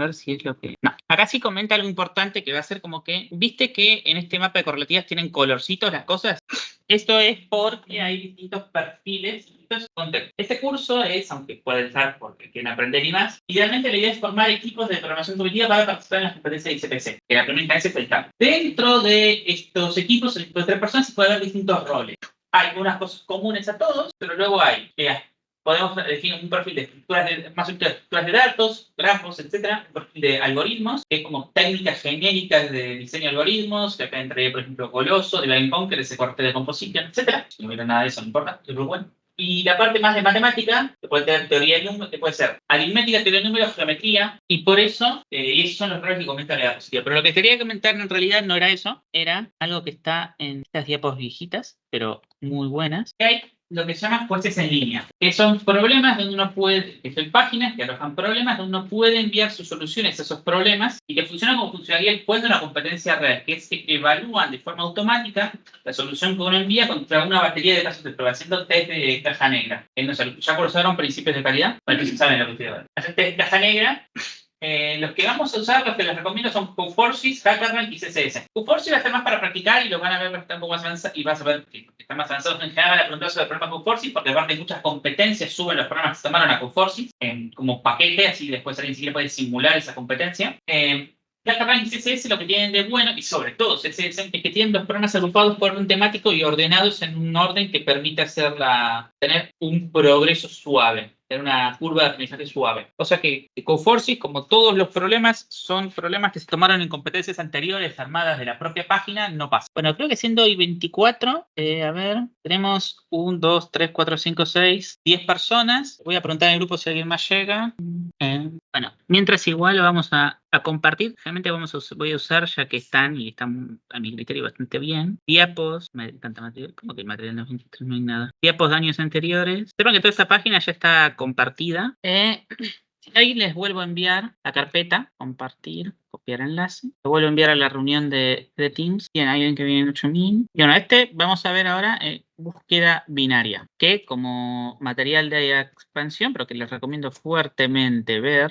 ver si es lo que... No, acá sí comenta algo importante que va a ser como que, viste que en este mapa de correlativas tienen colorcitos las cosas. Esto es porque hay distintos perfiles, distintos contextos. Este curso es, aunque puede estar porque quieren aprender y más, idealmente la idea es formar equipos de programación cognitiva para participar en las competencias de ICPC, que la primera instancia fue el TAP. Dentro de estos equipos, el equipo de 3 personas, se puede ver distintos roles. Hay algunas cosas comunes a todos, pero luego hay podemos definir un perfil de más estructuras de datos, grafos, etcétera, un perfil de algoritmos, que es como técnicas genéricas de diseño de algoritmos, que acá entraría, por ejemplo, Coloso, de Line Conquer, ese corte de composition, etcétera. Si no hubiera nada de eso, no importa, es muy bueno. Y la parte más de matemática, que puede tener teoría de números, que puede ser aritmética, teoría de números, geometría, y por eso, y esos son los errores que comenta la diapositiva. Pero lo que quería comentar en realidad no era eso, era algo que está en estas diapositivas viejitas, pero muy buenas, que hay lo que se llama jueces en línea, que son problemas donde uno puede, que son páginas que alojan problemas donde uno puede enviar sus soluciones a esos problemas y que funcionan como funcionaría el juez de una competencia real, que es que evalúan de forma automática la solución que uno envía contra una batería de casos de prueba, haciendo test de caja negra. No sé, ya cursaron principios de calidad, bueno, si saben lo que estoy hablando. Hacer test de caja negra. Los que vamos a usar, los que les recomiendo son QForces, HackerRank y CSS. QForces va a estar más para practicar y lo van a ver bastante un poco más avanzado y vas a ver que están más avanzados en general. Van a preguntar sobre el programa QForces porque aparte de muchas competencias suben los programas que se tomaron a QForces como paquete, así después alguien siquiera puede simular esa competencia. HackerRank y CSS lo que tienen de bueno, y sobre todo CSS, es que tienen los programas agrupados por orden temático y ordenados en un orden que permite tener un progreso suave, tener una curva de aprendizaje suave. O sea que QForces, como todos los problemas, son problemas que se tomaron en competencias anteriores armadas de la propia página, no pasa. Bueno, creo que siendo hoy 24, a ver, tenemos 1, 2, 3, 4, 5, 6, 10 personas. Voy a preguntar en el grupo si alguien más llega. Bueno, mientras igual vamos a compartir. Realmente voy a usar, ya que están a mi criterio bastante bien, diapos, me encanta material, como que el material 93 no hay nada, diapos de años anteriores. Sepan que toda esta página ya está compartida. Ahí les vuelvo a enviar la carpeta, compartir, copiar enlace. Lo vuelvo a enviar a la reunión de Teams. Bien, hay alguien que viene en 8000. Y bueno, vamos a ver ahora búsqueda binaria, que como material de expansión, pero que les recomiendo fuertemente ver,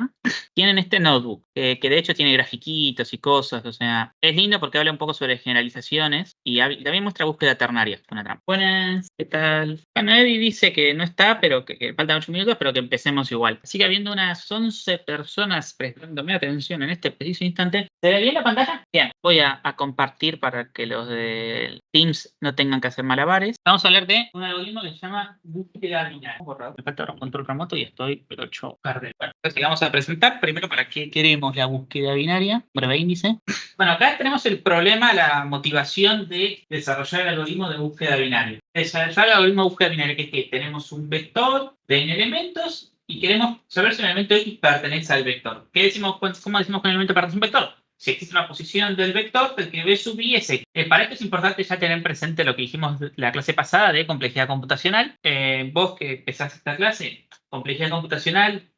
tienen este notebook, que de hecho tiene grafiquitos y cosas, o sea, es lindo porque habla un poco sobre generalizaciones y también muestra búsqueda ternaria. Una trampa. Buenas, ¿qué tal? Bueno, Eddie dice que no está, pero que faltan 8 minutos, pero que empecemos igual. Sigue habiendo unas 11 personas prestándome atención en este preciso instante. ¿Se ve bien la pantalla? Bien, voy a compartir para que los de Teams no tengan que hacer malabares. Vamos a hablar de un algoritmo que se llama búsqueda binaria. Me falta ahora un control remoto y estoy pero 8 tarde. Bueno, entonces vamos a presentar primero para qué queremos la búsqueda binaria, breve índice. Bueno, acá tenemos el problema, la motivación de desarrollar el algoritmo de búsqueda binaria. Desarrollar el algoritmo de búsqueda binaria, que es que tenemos un vector de n elementos y queremos saber si un elemento X pertenece al vector. ¿Cómo decimos que un elemento pertenece a un vector? Si existe una posición del vector, el que B sub I es X. Para esto es importante ya tener presente lo que dijimos la clase pasada de complejidad computacional. Vos que empezaste esta clase, complejidad computacional,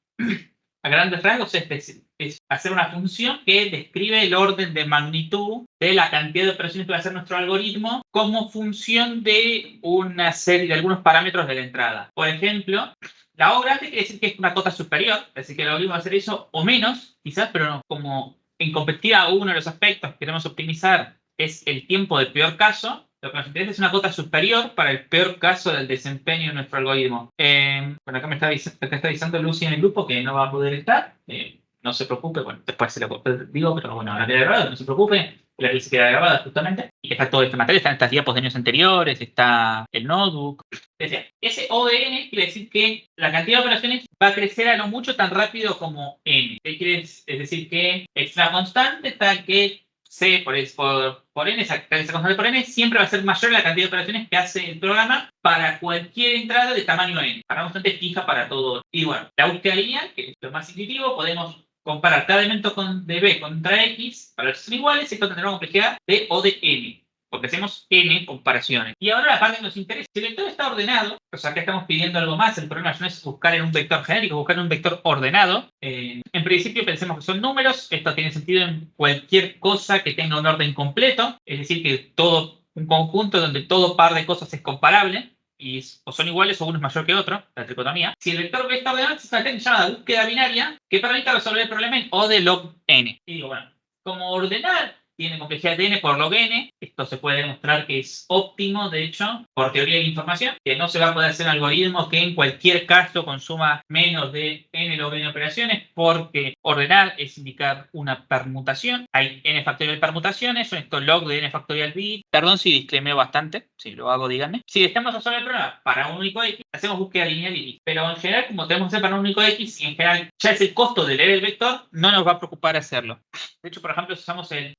a grandes rasgos es hacer una función que describe el orden de magnitud de la cantidad de operaciones que va a hacer nuestro algoritmo como función de una serie de algunos parámetros de la entrada. Por ejemplo, la O grande quiere decir que es una cota superior, es decir, que el algoritmo va a hacer eso o menos, quizás, pero no, como en competitividad uno de los aspectos que queremos optimizar es el tiempo de peor caso. Lo que nos interesa es una cota superior para el peor caso del desempeño de nuestro algoritmo. Bueno, acá está avisando Lucy en el grupo que no va a poder estar. No se preocupe, bueno, después se lo digo, pero bueno, ahora queda grabado, no se preocupe. La clase queda grabada justamente. Y está todo este material, están estas diapos de años anteriores, está el notebook. Decía, ese O de n quiere decir que la cantidad de operaciones va a crecer a lo mucho tan rápido como n. Es decir, que es una constante tal que C por n, esa constante por n, siempre va a ser mayor la cantidad de operaciones que hace el programa para cualquier entrada de tamaño n. Para una constante fija para todo. Y bueno, la búsqueda lineal, que es lo más intuitivo, podemos comparar cada elemento de B contra X para ver si son iguales, esto tendrá una complejidad de O de n, porque hacemos n comparaciones. Y ahora la parte que nos interesa, si el vector está ordenado, o sea, acá estamos pidiendo algo más, el problema no es buscar en un vector genérico, buscar en un vector ordenado. En principio pensemos que son números, esto tiene sentido en cualquier cosa que tenga un orden completo, es decir, que todo un conjunto donde todo par de cosas es comparable. o son iguales o uno es mayor que otro, la tricotomía. Si el vector B está ordenado, es una técnica llamada búsqueda binaria que permite resolver el problema en O de log n. Y digo, bueno, como ordenar tiene complejidad de n por log n. Esto se puede demostrar que es óptimo, de hecho, por teoría de la información, que no se va a poder hacer un algoritmo que en cualquier caso consuma menos de n log n operaciones, porque ordenar es indicar una permutación. Hay n factorial permutaciones, son estos log de n factorial bit. Perdón si disclemeo bastante, si lo hago, díganme. Si estamos resolver el problema para un único x, hacemos búsqueda lineal y listo. Pero en general, como tenemos que hacer para un único x, y en general ya es el costo de leer el vector, no nos va a preocupar hacerlo. De hecho, por ejemplo, si usamos el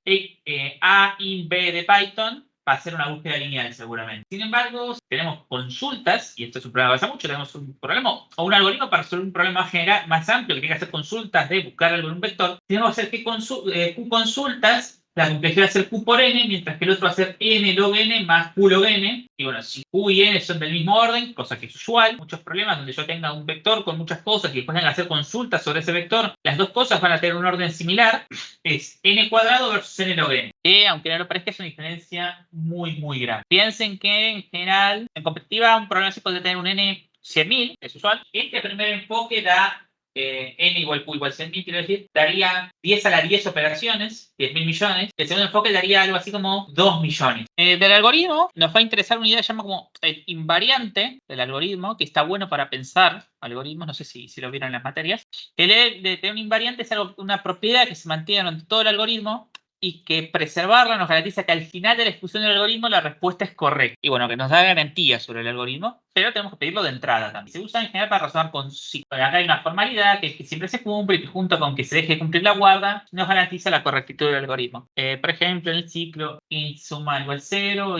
A in B de Python, va a ser una búsqueda lineal seguramente. Sin embargo, si tenemos consultas, y esto es un problema que pasa mucho, tenemos un problema o un algoritmo para resolver un problema general más amplio que tiene que hacer consultas de buscar algo en un vector, tenemos que hacer que Q consultas, la complejidad va a ser Q por n, mientras que el otro va a ser n log n más Q log n. Y bueno, si Q y n son del mismo orden, cosa que es usual, muchos problemas donde yo tenga un vector con muchas cosas y después tenga que hacer consultas sobre ese vector, las dos cosas van a tener un orden similar, es n cuadrado versus n log n. Que, aunque no lo parezca, es una diferencia muy, muy grande. Piensen que, en general, en competitiva, un problema así puede tener un n 100.000, es usual. Este primer enfoque da n igual q igual 100.000, quiero decir, daría 10 a la 10 operaciones, 10.000 millones. El segundo enfoque daría algo así como 2 millones. Del algoritmo nos va a interesar una idea que se llama como el invariante del algoritmo, que está bueno para pensar algoritmos, no sé si lo vieron en las materias. El de tener un invariante es una propiedad que se mantiene durante todo el algoritmo y que preservarla nos garantiza que al final de la ejecución del algoritmo la respuesta es correcta. Y bueno, que nos da garantías sobre el algoritmo, pero tenemos que pedirlo de entrada también. Se usa en general para razonar con ciclos. Acá hay una formalidad que es que siempre se cumple y que junto con que se deje cumplir la guarda, nos garantiza la correctitud del algoritmo. Por ejemplo, en el ciclo int suma igual 0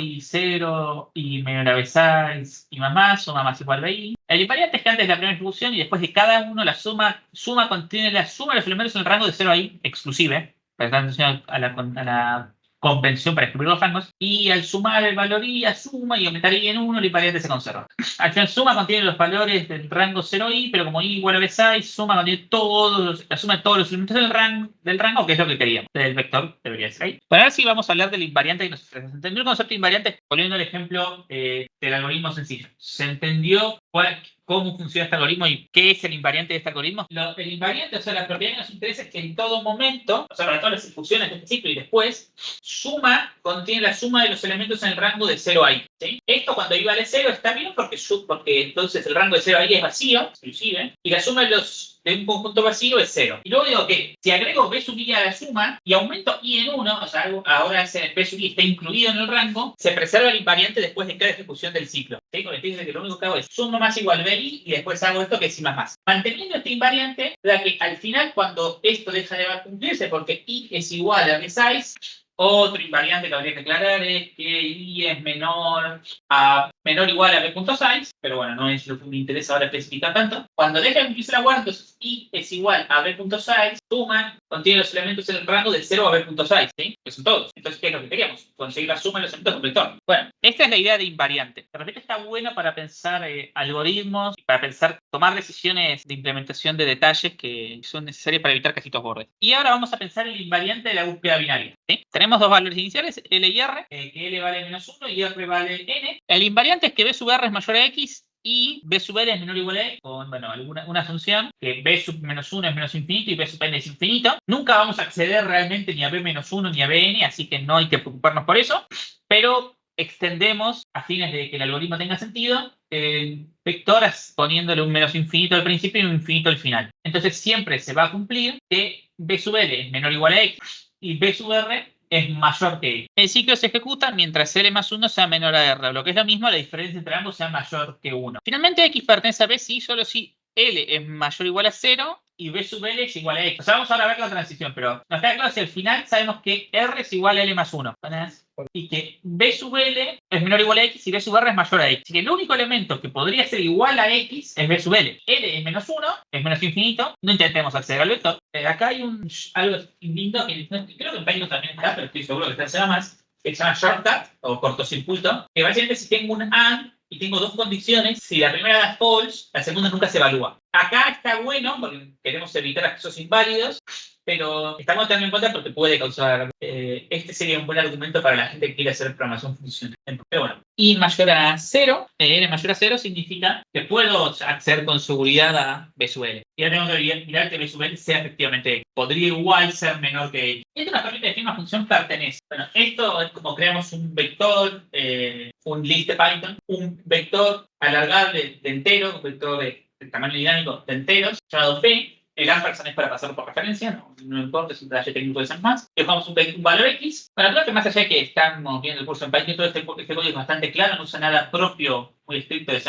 y menor a b6 y más, suma más igual bi. El invariante es que antes de la primera ejecución y después de cada uno la suma contiene la suma de los elementos en el rango de 0 a i exclusive. Prestar atención a la convención para escribir los rangos, y al sumar el valor i a suma y aumentar i en 1, el invariante se conserva. Al final suma contiene los valores del rango 0i, pero como i igual a b6, suma contiene la suma de todos los elementos del rango, que es lo que queríamos. Del vector debería ser ahí. Bueno, ahora sí vamos a hablar del invariante que nos interesa. ¿Se entendió el concepto de invariante? Volviendo al ejemplo del algoritmo sencillo. ¿Se entendió cómo funciona este algoritmo y qué es el invariante de este algoritmo? El invariante, o sea, la propiedad que nos interesa es que en todo momento, o sea, para todas las ejecuciones de este ciclo y después, suma contiene la suma de los elementos en el rango de 0 a i. ¿Sí? Esto cuando i vale 0 está bien porque entonces el rango de 0 a i es vacío, exclusive, y la suma de un conjunto vacío es 0. Y luego digo que si agrego b sub i a la suma y aumento i en 1, o sea, ahora ese b sub i está incluido en el rango, se preserva el invariante después de cada ejecución del ciclo. ¿Sí? Porque dice que lo único que hago es suma más igual bi y después hago esto que es i más más. Manteniendo este invariante, da que al final cuando esto deja de cumplirse porque i es igual a b6, otro invariante que habría que aclarar es que i es menor o igual a b.6, pero bueno, no es lo que me interesa ahora especificar tanto. Cuando deja de cumplirse la guarda, entonces i es igual a b.6, suma, contiene los elementos en el rango de 0 a b.6, ¿sí? Que son todos. Entonces, ¿qué es lo que queríamos? Conseguir la suma de los elementos del vector. Bueno, esta es la idea de invariante. De repente está bueno para pensar algoritmos, y para tomar decisiones de implementación de detalles que son necesarias para evitar cajitos bordes. Y ahora vamos a pensar el invariante de la búsqueda binaria. ¿Sí? Tenemos dos valores iniciales, L y R, que L vale -1 y R vale N. El invariante es que B sub R es mayor a X y B sub L es menor o igual a X, con una función que B sub -1 es menos infinito y B sub N es infinito. Nunca vamos a acceder realmente ni a B -1 ni a Bn, así que no hay que preocuparnos por eso, pero extendemos, a fines de que el algoritmo tenga sentido, vectoras poniéndole un menos infinito al principio y un infinito al final. Entonces siempre se va a cumplir que B sub L es menor o igual a X y B sub R es mayor que X. El ciclo se ejecuta mientras L más 1 sea menor a R, lo que es lo mismo, la diferencia entre ambos sea mayor que 1. Finalmente X pertenece a B si solo si L es mayor o igual a 0 y B sub L es igual a X. O sea, vamos ahora a ver la transición, pero nos queda claro si al final sabemos que R es igual a L más 1. Y que B sub L es menor o igual a X y B sub R es mayor a X. Así que el único elemento que podría ser igual a X es B sub L. L es menos 1, es menos infinito. No intentemos acceder al vector. Acá hay algo lindo que creo que en Python también está, pero estoy seguro que está más, que se llama shortcut o cortocircuito. Que básicamente si tengo un AND y tengo dos condiciones, si la primera da false, la segunda nunca se evalúa. Acá está bueno porque queremos evitar accesos inválidos, pero estamos teniendo en cuenta porque puede causar, este sería un buen argumento para la gente que quiere hacer programación funcional. Pero bueno, i mayor a 0, n mayor a 0 significa que puedo acceder con seguridad a b sub l. Y ahora tengo que mirar que b sub l sea efectivamente x. Podría igual ser menor que x. Esto nos permite definir una función pertenece. Bueno, esto es como creamos un vector, un list de Python, un vector alargable de enteros, un vector de tamaño dinámico de enteros, llamado p. El ampersand es para pasarlo por referencia, no importa, es un detalle técnico de ser más. Dejamos un valor X. Bueno, creo que más allá de que estamos viendo el curso en Python, todo este código es bastante claro, no usa nada propio muy estricto de C++.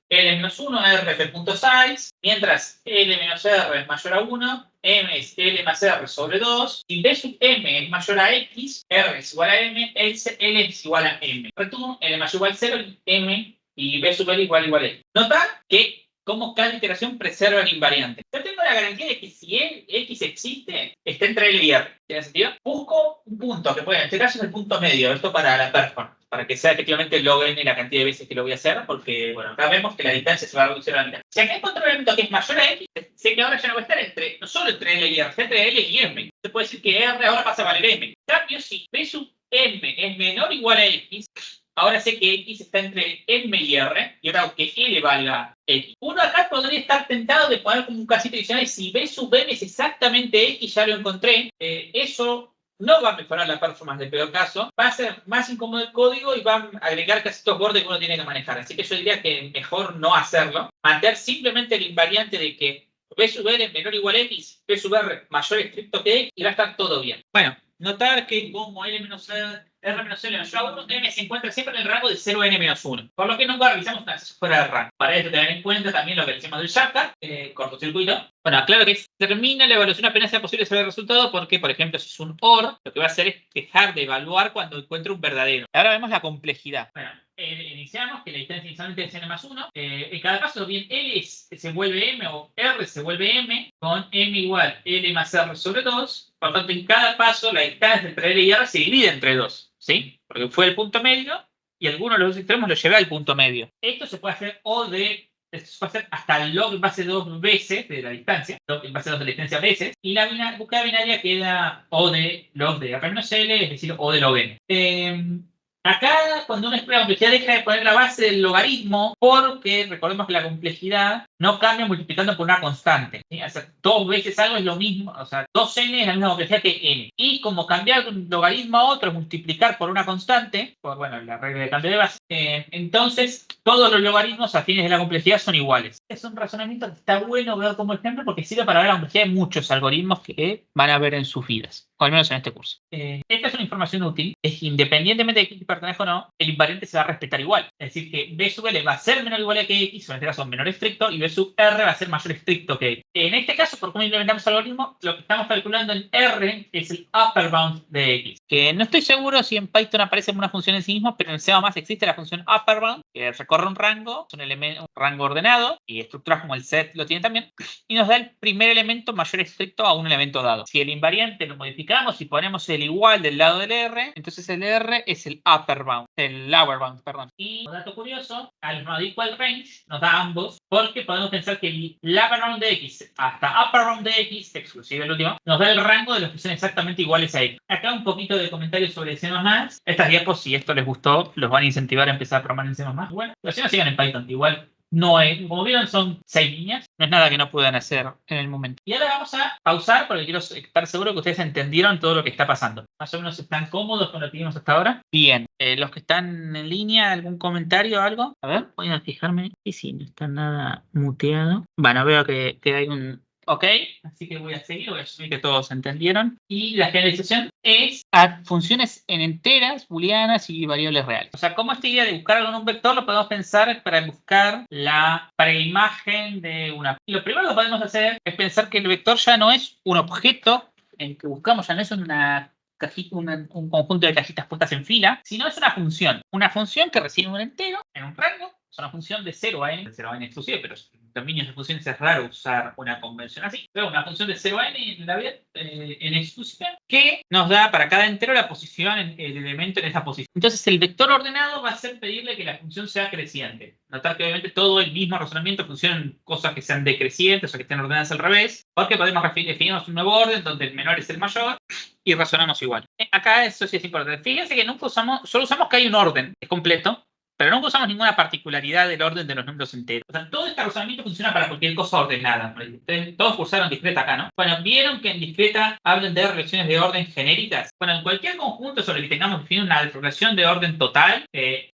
L-1 es rf.size, mientras L-r es mayor a 1, M es L más R sobre 2, si B sub M es mayor a X, R es igual a M, L es igual a M. Return, L mayor o igual a 0, M y B sub L igual a L. Nota que como cada iteración preserva el invariante. Yo tengo la garantía de que si X existe, está entre L y R. ¿Tiene sentido? Busco un punto, que puede, en este caso es el punto medio, esto para la performance, para que sea efectivamente log n la cantidad de veces que lo voy a hacer, porque, bueno, acá vemos que la distancia se va a reducir a la mitad. Si acá encuentro un elemento que es mayor a X, sé que ahora ya no va a estar no solo entre L y R, sino entre L y M. Se puede decir que R ahora pasa a valer M. En cambio, si B sub M es menor o igual a X, ahora sé que X está entre M y R, y ahora aunque L valga X. Uno acá podría estar tentado de poner como un casito adicional, si B sub M es exactamente X, ya lo encontré, eso no va a mejorar la performance del peor caso, va a ser más incómodo el código y va a agregar casi estos bordes que uno tiene que manejar. Así que yo diría que mejor no hacerlo, mantener simplemente el invariante de que B sub R es menor o igual a X, B sub R mayor estricto que X, y va a estar todo bien. Bueno, notar que como L menos R menos L mayor a 1, M se encuentra siempre en el rango de 0 a N menos 1. Por lo que nunca realizamos un acceso fuera del rango. Para esto tener en cuenta también lo que decimos del shortcut, cortocircuito. Bueno, claro que termina la evaluación apenas sea posible saber el resultado porque, por ejemplo, si es un OR, lo que va a hacer es dejar de evaluar cuando encuentre un verdadero. Ahora vemos la complejidad. Bueno, iniciamos que la distancia inicialmente es N más 1. En cada caso, bien L se vuelve M o R se vuelve M, con M igual L más R sobre 2. Por lo tanto, en cada paso la distancia entre L y R se divide entre 2. ¿Sí? Porque fue el punto medio y alguno de los dos extremos lo llevé al punto medio. Esto se puede hacer esto se puede hacer hasta log base 2 veces de la distancia, log base 2 de la distancia veces, y la búsqueda binaria queda O de log de R menos L, es decir, O de log N. Acá, cuando uno explica la complejidad, deja de poner la base del logaritmo, porque recordemos que la complejidad no cambia multiplicando por una constante. ¿Sí? O sea, 2 veces algo es lo mismo, o sea, 2n es la misma complejidad que n. Y como cambiar de un logaritmo a otro es multiplicar por una constante, por, bueno, la regla de cambio de base, entonces todos los logaritmos afines de la complejidad son iguales. Es un razonamiento que está bueno ver como ejemplo porque sirve para ver la complejidad de muchos algoritmos que van a ver en sus vidas, o al menos en este curso. Esta es una información útil, es que independientemente de qué pertenezca o no, el invariante se va a respetar igual. Es decir, que B sub L va a ser menor o igual a que X, o en este caso menor estricto, y B sub R va a ser mayor estricto que X. En este caso, por cómo implementamos el algoritmo, lo que estamos calculando en R es el upper bound de X. Que no estoy seguro si en Python aparece como una función en sí mismo, pero en C++ existe la función upper bound, que recorre un rango, un rango ordenado, y estructuras como el set lo tienen también, y nos da el primer elemento mayor estricto a un elemento dado. Si el invariante lo modificamos y ponemos el igual del lado del R, entonces el R es el upper bound, el lower bound, perdón. Y un dato curioso, al not equal range nos da ambos, porque podemos pensar que el lower bound de X hasta upper bound de X, exclusive el último, nos da el rango de los que son exactamente iguales a X. Acá un poquito de comentarios sobre C++. Estas diapos, si esto les gustó, los van a incentivar a empezar a programar en C++. Bueno, pero si no, sigan en Python, igual. No es, como vieron, son 6 líneas. No es nada que no puedan hacer en el momento. Y ahora vamos a pausar porque quiero estar seguro que ustedes entendieron todo lo que está pasando. Más o menos están cómodos con lo que vimos hasta ahora. Bien. Los que están en línea, ¿algún comentario o algo? A ver, voy a fijarme. Y sí, no está nada muteado. Bueno, veo que hay un... Ok, así que voy a seguir, voy a asumir que todos entendieron. Y la generalización es a funciones en enteras, booleanas y variables reales. O sea, como esta idea de buscar algo en un vector lo podemos pensar para buscar la preimagen de una... Lo primero que podemos hacer es pensar que el vector ya no es un objeto en que buscamos, ya no es una cajita, un conjunto de cajitas puestas en fila, sino es una función. Una función que recibe un entero en un rango. Es una función de 0 a n exclusive, pero dominios de funciones es raro usar una convención así. Pero una función de 0 a n en la vida, en exclusiva, que nos da para cada entero la posición, el elemento en esa posición. Entonces el vector ordenado va a ser pedirle que la función sea creciente. Notar que obviamente todo el mismo razonamiento funciona en cosas que sean decrecientes o que estén ordenadas al revés, porque podemos definir un nuevo orden donde el menor es el mayor y razonamos igual. Acá eso sí es importante. Fíjense que nunca usamos, solo usamos que hay un orden, es completo, pero nunca usamos ninguna particularidad del orden de los números enteros. O sea, todo este razonamiento funciona para cualquier cosa ordenada. Todos cursaron discreta acá, ¿no? Bueno, ¿vieron que en discreta hablan de relaciones de orden genéricas? Bueno, en cualquier conjunto sobre el que tengamos definido una relación de orden total,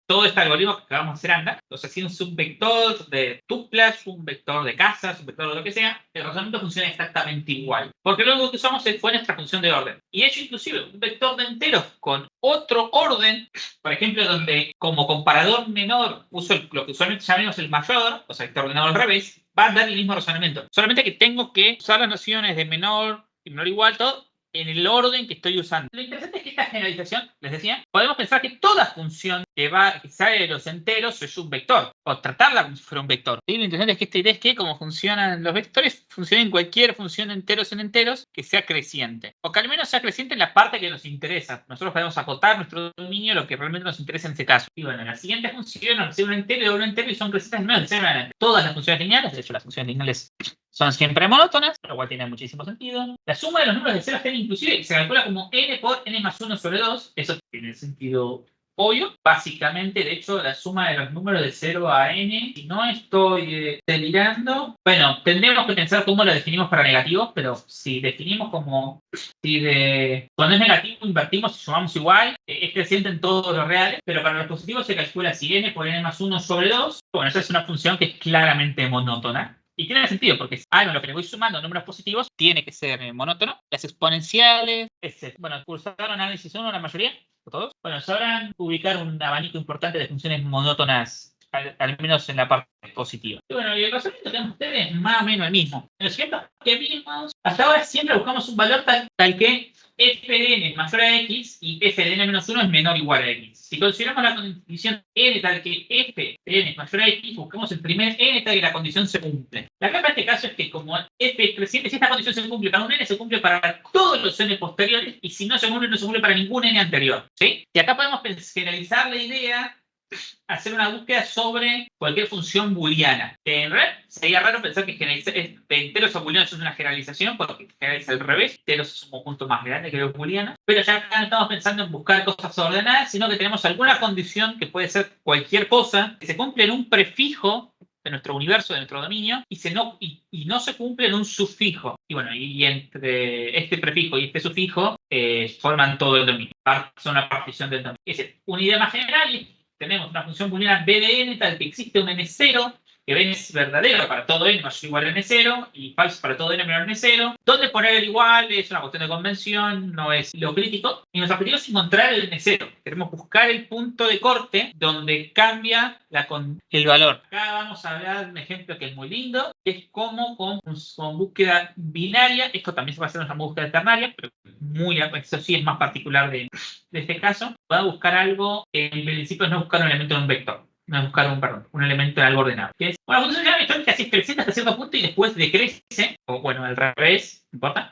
todo este algoritmo que acabamos de hacer anda. Entonces, si un subvector de tuplas, un vector de casas, un vector de lo que sea, el razonamiento funciona exactamente igual. Porque lo único que usamos fue nuestra función de orden. Y hecho inclusive un vector de enteros con otro orden, por ejemplo, donde como comparador menor uso lo que usualmente llamamos el mayor, o sea, que está ordenado al revés, va a dar el mismo razonamiento. Solamente que tengo que usar las nociones de menor y menor igual, todo en el orden que estoy usando. Lo interesante es que esta generalización, les decía, podemos pensar que toda función que sale de los enteros es un vector, o tratarla como si fuera un vector. ¿Sí? Lo interesante es que esta idea es que como funcionan los vectores, funcionan en cualquier función de enteros en enteros que sea creciente, o que al menos sea creciente en la parte que nos interesa. Nosotros podemos acotar nuestro dominio a lo que realmente nos interesa en ese caso. Y bueno, la siguiente función nos recibe un entero y doble entero y son crecientes en menos de 0 adelante. Todas las funciones lineales, de hecho las funciones lineales son siempre monótonas, lo cual tiene muchísimo sentido. La suma de los números de 0 a n inclusive se calcula como n por n más 1 sobre 2. Eso tiene sentido obvio. Básicamente, de hecho, la suma de los números de 0 a n, si no estoy delirando, bueno, tendremos que pensar cómo lo definimos para negativos, pero si definimos como, cuando es negativo invertimos y sumamos igual, es creciente en todos los reales, pero para los positivos se calcula así, n por n más 1 sobre 2. Bueno, esa es una función que es claramente monótona. Y tiene sentido, porque si lo que le voy sumando números positivos tiene que ser monótono. Las exponenciales, bueno, cursaron análisis 1 la mayoría, o todos. Bueno, sabrán ubicar un abanico importante de funciones monótonas, al menos en la parte positiva. Y bueno, y el razonamiento que dan ustedes es más o menos el mismo. En los ejemplos que vimos, hasta ahora siempre buscamos un valor tal que f de n es mayor a x y f de n menos 1 es menor o igual a x. Si consideramos la condición n tal que f de n es mayor a x, buscamos el primer n tal que la condición se cumple. La clave en este caso es que como f es creciente, si esta condición se cumple para un n, se cumple para todos los n posteriores, y si no se cumple, no se cumple para ningún n anterior. ¿Sí? Y acá podemos generalizar la idea, hacer una búsqueda sobre cualquier función booleana. En realidad sería raro pensar que de enteros a booleanos es una generalización, porque generaliza al revés. Enteros es un conjunto más grande que los booleanos. Pero ya acá no estamos pensando en buscar cosas ordenadas, sino que tenemos alguna condición que puede ser cualquier cosa, que se cumple en un prefijo de nuestro universo, de nuestro dominio, y no se cumple en un sufijo. Y bueno, y entre este prefijo y este sufijo forman todo el dominio. Son una partición del dominio. Es decir, una idea más general. Tenemos una función booleana b de n tal que existe un n0, que n es verdadero para todo n mayor o igual a n0 y falso para todo n menor a n0. ¿Dónde poner el igual? Es una cuestión de convención, no es lo crítico. Y nuestro objetivo es encontrar el n0. Queremos buscar el punto de corte donde cambia el valor. Acá vamos a hablar de un ejemplo que es muy lindo, que es como con búsqueda binaria. Esto también se va a hacer en una búsqueda ternaria, pero eso sí es más particular de este caso. Va a buscar algo, en principio no buscar un elemento de un vector, no es buscar un elemento de algo ordenado. Que es una función dinámica que así creciente hasta cierto punto y después decrece, o bueno, al revés, no importa.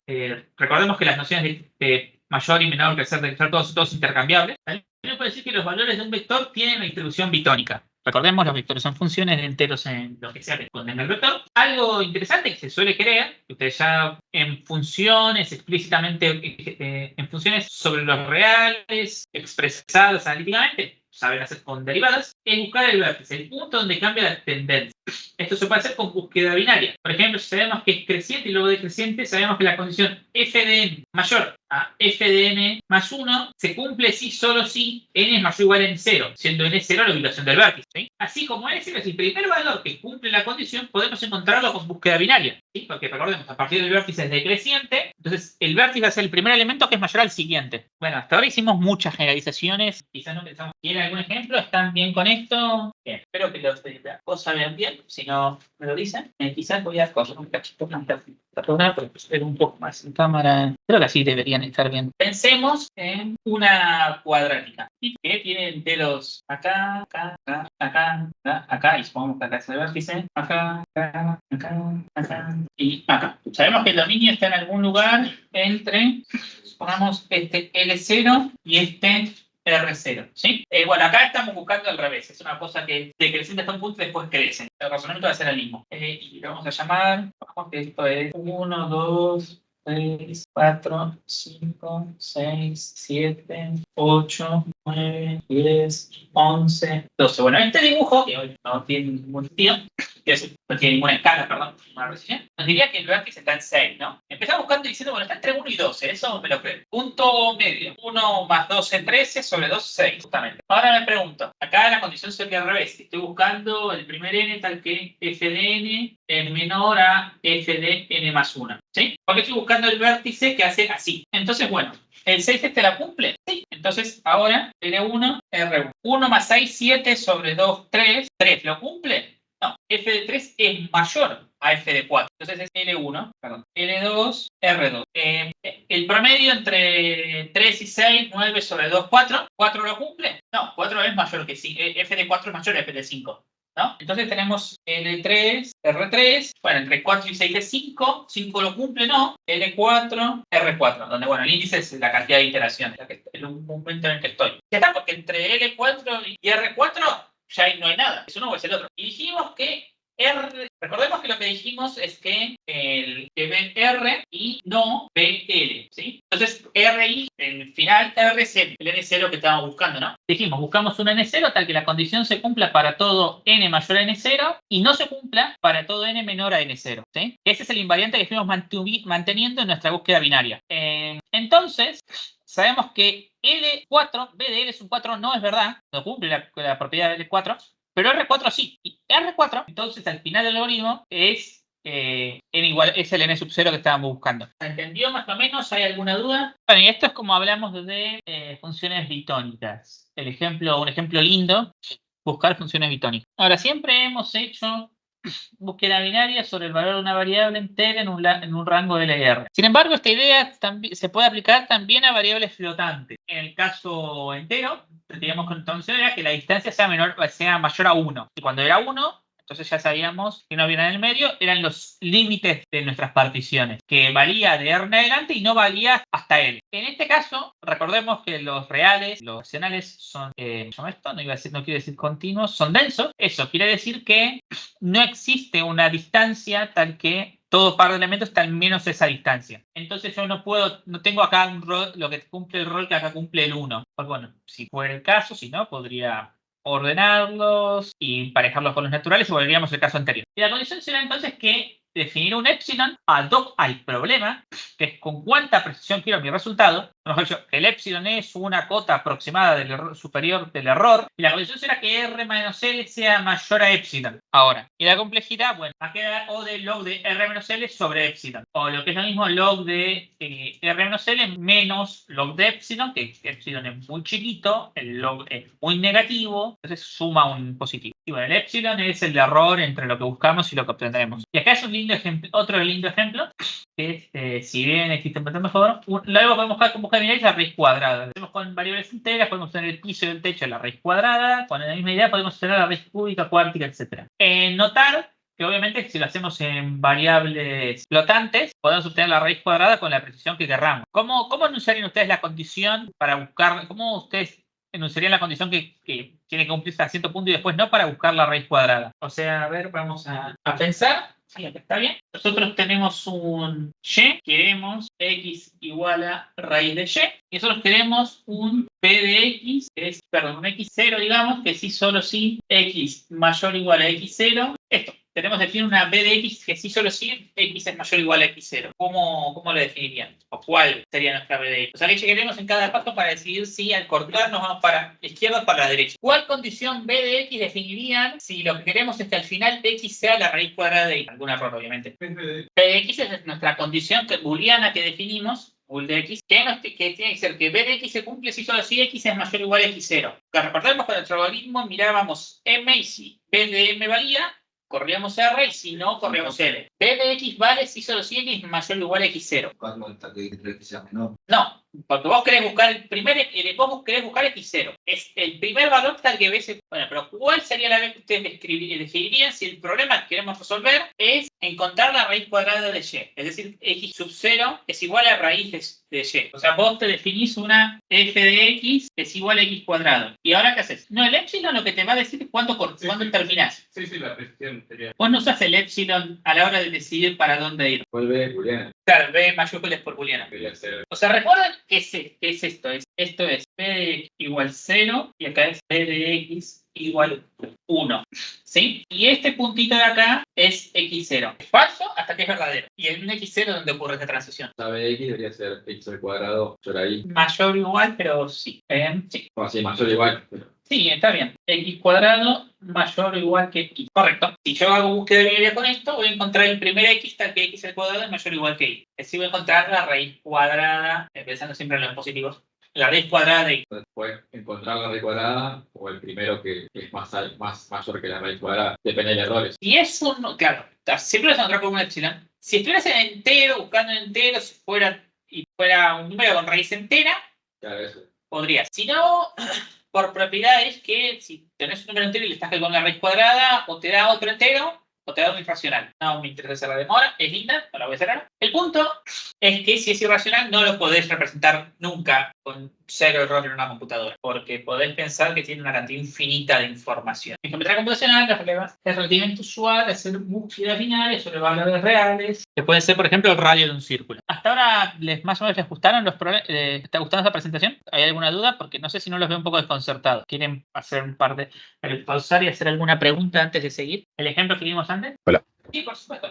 Recordemos que las nociones de mayor y menor crecer, decrecer, todos intercambiables. También puede decir que los valores de un vector tienen una distribución bitónica. Recordemos, los vectores son funciones de enteros en lo que sea que contenga el vector. Algo interesante que se suele creer, que ustedes ya en funciones explícitamente, en funciones sobre los reales, expresadas analíticamente, saben hacer con derivadas, es buscar el vértice, el punto donde cambia la tendencia. Esto se puede hacer con búsqueda binaria. Por ejemplo, si sabemos que es creciente y luego decreciente, sabemos que la condición f de n mayor a f de n más 1 se cumple si solo si n es mayor o igual a n0, siendo n0 la ubicación del vértice. ¿Sí? Así como n0 es el primer valor que cumple la condición, podemos encontrarlo con búsqueda binaria. ¿Sí? Porque recordemos, a partir del vértice es decreciente, entonces el vértice va a ser el primer elemento que es mayor al siguiente. Bueno, hasta ahora hicimos muchas generalizaciones, quizás no pensamos. ¿Tienen algún ejemplo? ¿Están bien con esto? Bien, espero que la cosa vean bien. Si no me lo dicen, quizás voy a correr un cachito más tarde. Pero ver un poco más en cámara. Creo que así deberían estar bien. Pensemos en una cuadrática que tiene enteros acá, acá, acá, acá, acá, acá, y supongamos que acá es el vértice, acá, acá, acá, acá y acá. Sabemos que el dominio está en algún lugar entre, supongamos, este L0 y este R0, ¿sí? Bueno, acá estamos buscando al revés. Es una cosa que decreciente hasta un punto y después crece. El razonamiento va a ser el mismo. Y lo vamos a llamar, vamos que esto es 1, 2, 3, 4, 5, 6, 7, 8, 9, 10, 11, 12. Bueno, este dibujo, que hoy no tiene ningún sentido, no tiene ninguna escala, perdón, una precisión, nos diría que el vértice está en 6, ¿no? Empezamos buscando diciendo, bueno, está entre 1 y 12, eso me lo creo. Punto medio, 1 más 12, 13, sobre 2, 6, justamente. Ahora me pregunto, acá la condición sería al revés. Estoy buscando el primer n tal que f de n es menor a f de n más 1, ¿sí? Porque estoy buscando el vértice que hace así. Entonces, bueno, ¿el 6 este la cumple? Sí. Entonces, ahora, L1, R1. 1 más 6, 7 sobre 2, 3. ¿3 lo cumple? No. F de 3 es mayor a F de 4. Entonces es L1, perdón. L2, R2. El promedio entre 3 y 6, 9 sobre 2, 4. ¿4 lo cumple? No, 4 es mayor que 5. F de 4 es mayor a F de 5. ¿No? Entonces tenemos L3, R3, bueno, entre 4 y 6 es 5, 5 lo cumple, no, L4, R4, donde, bueno, el índice es la cantidad de iteraciones, el momento en el que estoy. Ya está, porque entre L4 y R4 ya ahí no hay nada, es uno o es el otro. Y dijimos que recordemos que lo que dijimos es que ve R y no ve L, ¿sí? Entonces, RI, el final, R es el N0 que estábamos buscando, ¿no? Dijimos, buscamos un N0 tal que la condición se cumpla para todo N mayor a N0 y no se cumpla para todo N menor a N0, ¿sí? Ese es el invariante que estuvimos manteniendo en nuestra búsqueda binaria. Entonces, sabemos que L4, B de L es un 4, no es verdad, no cumple la propiedad de L4, pero R4 sí. Y R4, entonces, al final del algoritmo es es el n sub 0 que estábamos buscando. ¿Se entendió más o menos? ¿Hay alguna duda? Bueno, y esto es como hablamos de funciones bitónicas. Un ejemplo lindo, buscar funciones bitónicas. Ahora, siempre hemos hecho búsqueda binaria sobre el valor de una variable entera en un rango de LR. Sin embargo, esta idea se puede aplicar también a variables flotantes. En el caso entero, tendríamos que entonces que la distancia sea mayor a 1. Y cuando era 1, entonces ya sabíamos que no había nada en el medio, eran los límites de nuestras particiones, que valía de R en adelante y no valía hasta L. En este caso, recordemos que los reales, los racionales son, no quiere decir continuos, son densos. Eso quiere decir que no existe una distancia tal que todo par de elementos está al menos esa distancia. Entonces yo no tengo acá un rol, lo que cumple el rol que acá cumple el 1. Pues bueno, si fuera el caso, si no, podría ordenarlos y emparejarlos con los naturales y volveríamos al caso anterior. Y la condición será entonces que definir un epsilon ad hoc al problema, que es con cuánta precisión quiero mi resultado. Mejor dicho, el epsilon es una cota aproximada del error, superior del error, y la condición será que R menos L sea mayor a epsilon. Ahora, y la complejidad, bueno, va a quedar O de log de R menos L sobre epsilon, o lo que es lo mismo log de R menos L menos log de epsilon, que epsilon es muy chiquito, el log es muy negativo, entonces suma un positivo. Y bueno, el epsilon es el error entre lo que buscamos y lo que obtendremos. Y acá es otro lindo ejemplo, que es, si bien existe un patrón mejor, luego podemos buscar con búsqueda binaria la raíz cuadrada. Hacemos con variables enteras, podemos tener el piso y el techo de la raíz cuadrada, con la misma idea podemos tener la raíz cúbica, cuántica, etc. Notar que obviamente si lo hacemos en variables flotantes, podemos obtener la raíz cuadrada con la precisión que querramos. ¿Cómo enunciarían ustedes la condición para buscar, cómo ustedes enunciarían la condición que tiene que cumplirse a cierto punto y después no para buscar la raíz cuadrada? O sea, a ver, vamos a pensar. Sí, está bien. Nosotros tenemos un y, queremos x igual a raíz de y, y nosotros queremos un p de x, un x0, digamos, que sí, solo si x mayor o igual a x0. Esto, tenemos que definir una b de x que sí, solo si x es mayor o igual a x0. ¿Cómo lo definirían? ¿O cuál sería nuestra b de x? O sea, que chequearemos en cada paso para decidir si al cortar nos vamos para la izquierda o para la derecha. ¿Cuál condición b de x definirían si lo que queremos es que al final x sea la raíz cuadrada de x? Algún error, obviamente. P de x es nuestra condición booleana que definimos, bool de x, que tiene que ser que b de x se cumple si solo si x es mayor o igual a x0. Recordemos que con nuestro algoritmo mirábamos m y si b de m valía, corríamos R y si no, corríamos L. B de X vale si solo si X es mayor o igual a X0. No, porque vos querés buscar vos querés buscar X0. Es el primer valor tal que ves. Bueno, pero ¿cuál sería la vez que ustedes elegirían si el problema que queremos resolver es encontrar la raíz cuadrada de Y? Es decir, X sub 0 es igual a raíz de Y. O sea, vos te definís una f de X es igual a X cuadrado. ¿Y ahora qué haces? No, el epsilon lo que te va a decir es cuándo terminás. Sí, la precisión sería. Vos no usas el epsilon a la hora de decidir para dónde ir. Vuelve booleana. Claro, B mayúsculas por booleana. O sea, recuerden qué es esto. Esto es B de X igual 0 y acá es B de X igual 1. ¿Sí? Y este puntito de acá es X0. Es falso hasta que es verdadero. Y en un X0 donde ocurre esta transición. La B de X debería ser X al cuadrado mayor a Y. Mayor o igual, pero sí. Sí. O así, mayor o igual. Pero... Sí, está bien. X cuadrado mayor o igual que X. Correcto. Si yo hago búsqueda binaria con esto, voy a encontrar el primer X tal que X al cuadrado es mayor o igual que Y. Así voy a encontrar la raíz cuadrada, pensando siempre en los positivos, la raíz cuadrada de Y. Puedes encontrar la raíz cuadrada o el primero que es más mayor que la raíz cuadrada. Depende de errores. Y eso, claro, siempre vas a encontrar con un epsilon. Si estuvieras en entero, buscando en entero, si fuera un número con raíz entera, claro, eso. Podrías. Si no, por propiedades que si tenés un número entero y le estás calculando la raíz cuadrada, o te da otro entero, o te da un irracional. No me interesa la demora, es linda, no la voy a cerrar. El punto es que si es irracional no lo podés representar nunca con cero error en una computadora, porque podés pensar que tiene una cantidad infinita de información. En geometría computacional es relativamente usual hacer búsquedas binarias sobre valores reales, que puede ser, por ejemplo, el radio de un círculo. ¿Hasta ahora más o menos les gustaron los problemas? ¿Está gustando esta presentación? ¿Hay alguna duda? Porque no sé si no los veo un poco desconcertados. ¿Quieren hacer un par de... pausar y hacer alguna pregunta antes de seguir? ¿El ejemplo que vimos antes? Hola. Sí, por supuesto.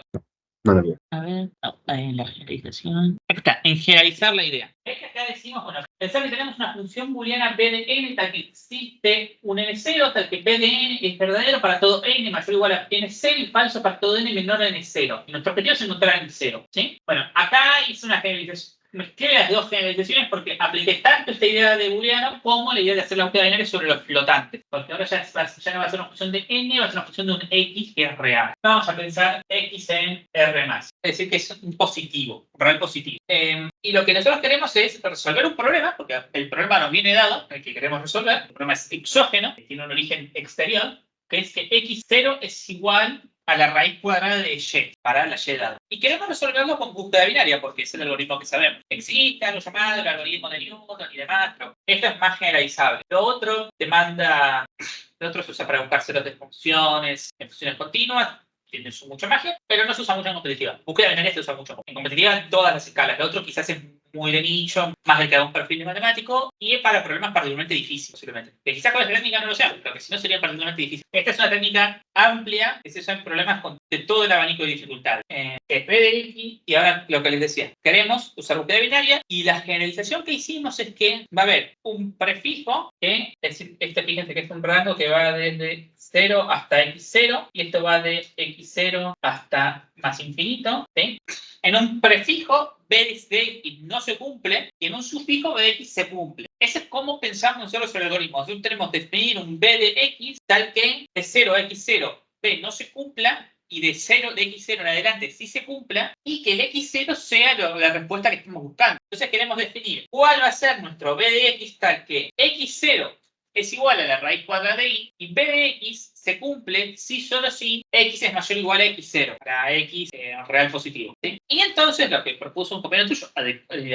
No lo vi. A ver, en la generalización. Acá está, en generalizar la idea. Es que acá decimos, bueno, pensar que tenemos una función booleana b de n tal que existe un n0, tal que b de n es verdadero para todo n mayor o igual a n0 y falso para todo n menor a n0. Y nuestro objetivo es encontrar n0, ¿sí? Bueno, acá hice una generalización. Mezclé las dos generalizaciones porque apliqué tanto esta idea de booleano como la idea de hacer la búsqueda binaria sobre los flotantes. Porque ahora ya no va a ser una función de n, va a ser una función de un x que es real. Vamos a pensar x en r+. Es decir, que es un positivo, un real positivo. Y lo que nosotros queremos es resolver un problema, porque el problema nos viene dado, el que queremos resolver. El problema es exógeno, que tiene un origen exterior, que es que x0 es igual a la raíz cuadrada de y, para la y dada. Y queremos resolverlo con búsqueda binaria, porque es el algoritmo que sabemos. Existe algo llamado el algoritmo de Newton y demás, pero esto es más generalizable. Lo otro se usa para buscar ceros de funciones, en funciones continuas, tiene su mucha magia, pero no se usa mucho en competitiva. Búsqueda binaria se usa mucho. En competitiva en todas las escalas. Lo otro quizás es muy de nicho, más de cada un perfil de matemático, y es para problemas particularmente difíciles, posiblemente. Que quizás con la técnica no lo sea, pero que si no sería particularmente difícil. Esta es una técnica amplia que se usa en problemas de todo el abanico de dificultades. Es B de X, y ahora lo que les decía, queremos usar búsqueda binaria, y la generalización que hicimos es que va a haber un prefijo, que es decir, fíjense que es un rango que va desde 0 hasta x0, y esto va de x0 hasta más infinito, ¿sí? En un prefijo, b de x no se cumple, y en un sufijo, b de x se cumple. Ese es como pensamos nosotros el algoritmo. Nosotros tenemos que definir un b de x tal que de 0 a x0 b no se cumpla, y de x0 en adelante sí se cumpla, y que el x0 sea la respuesta que estamos buscando. Entonces queremos definir cuál va a ser nuestro b de x tal que x0 es igual a la raíz cuadrada de y, y b de x se cumple si solo si x es mayor o igual a x0, para x real positivo, ¿sí? Y entonces lo que propuso un compañero tuyo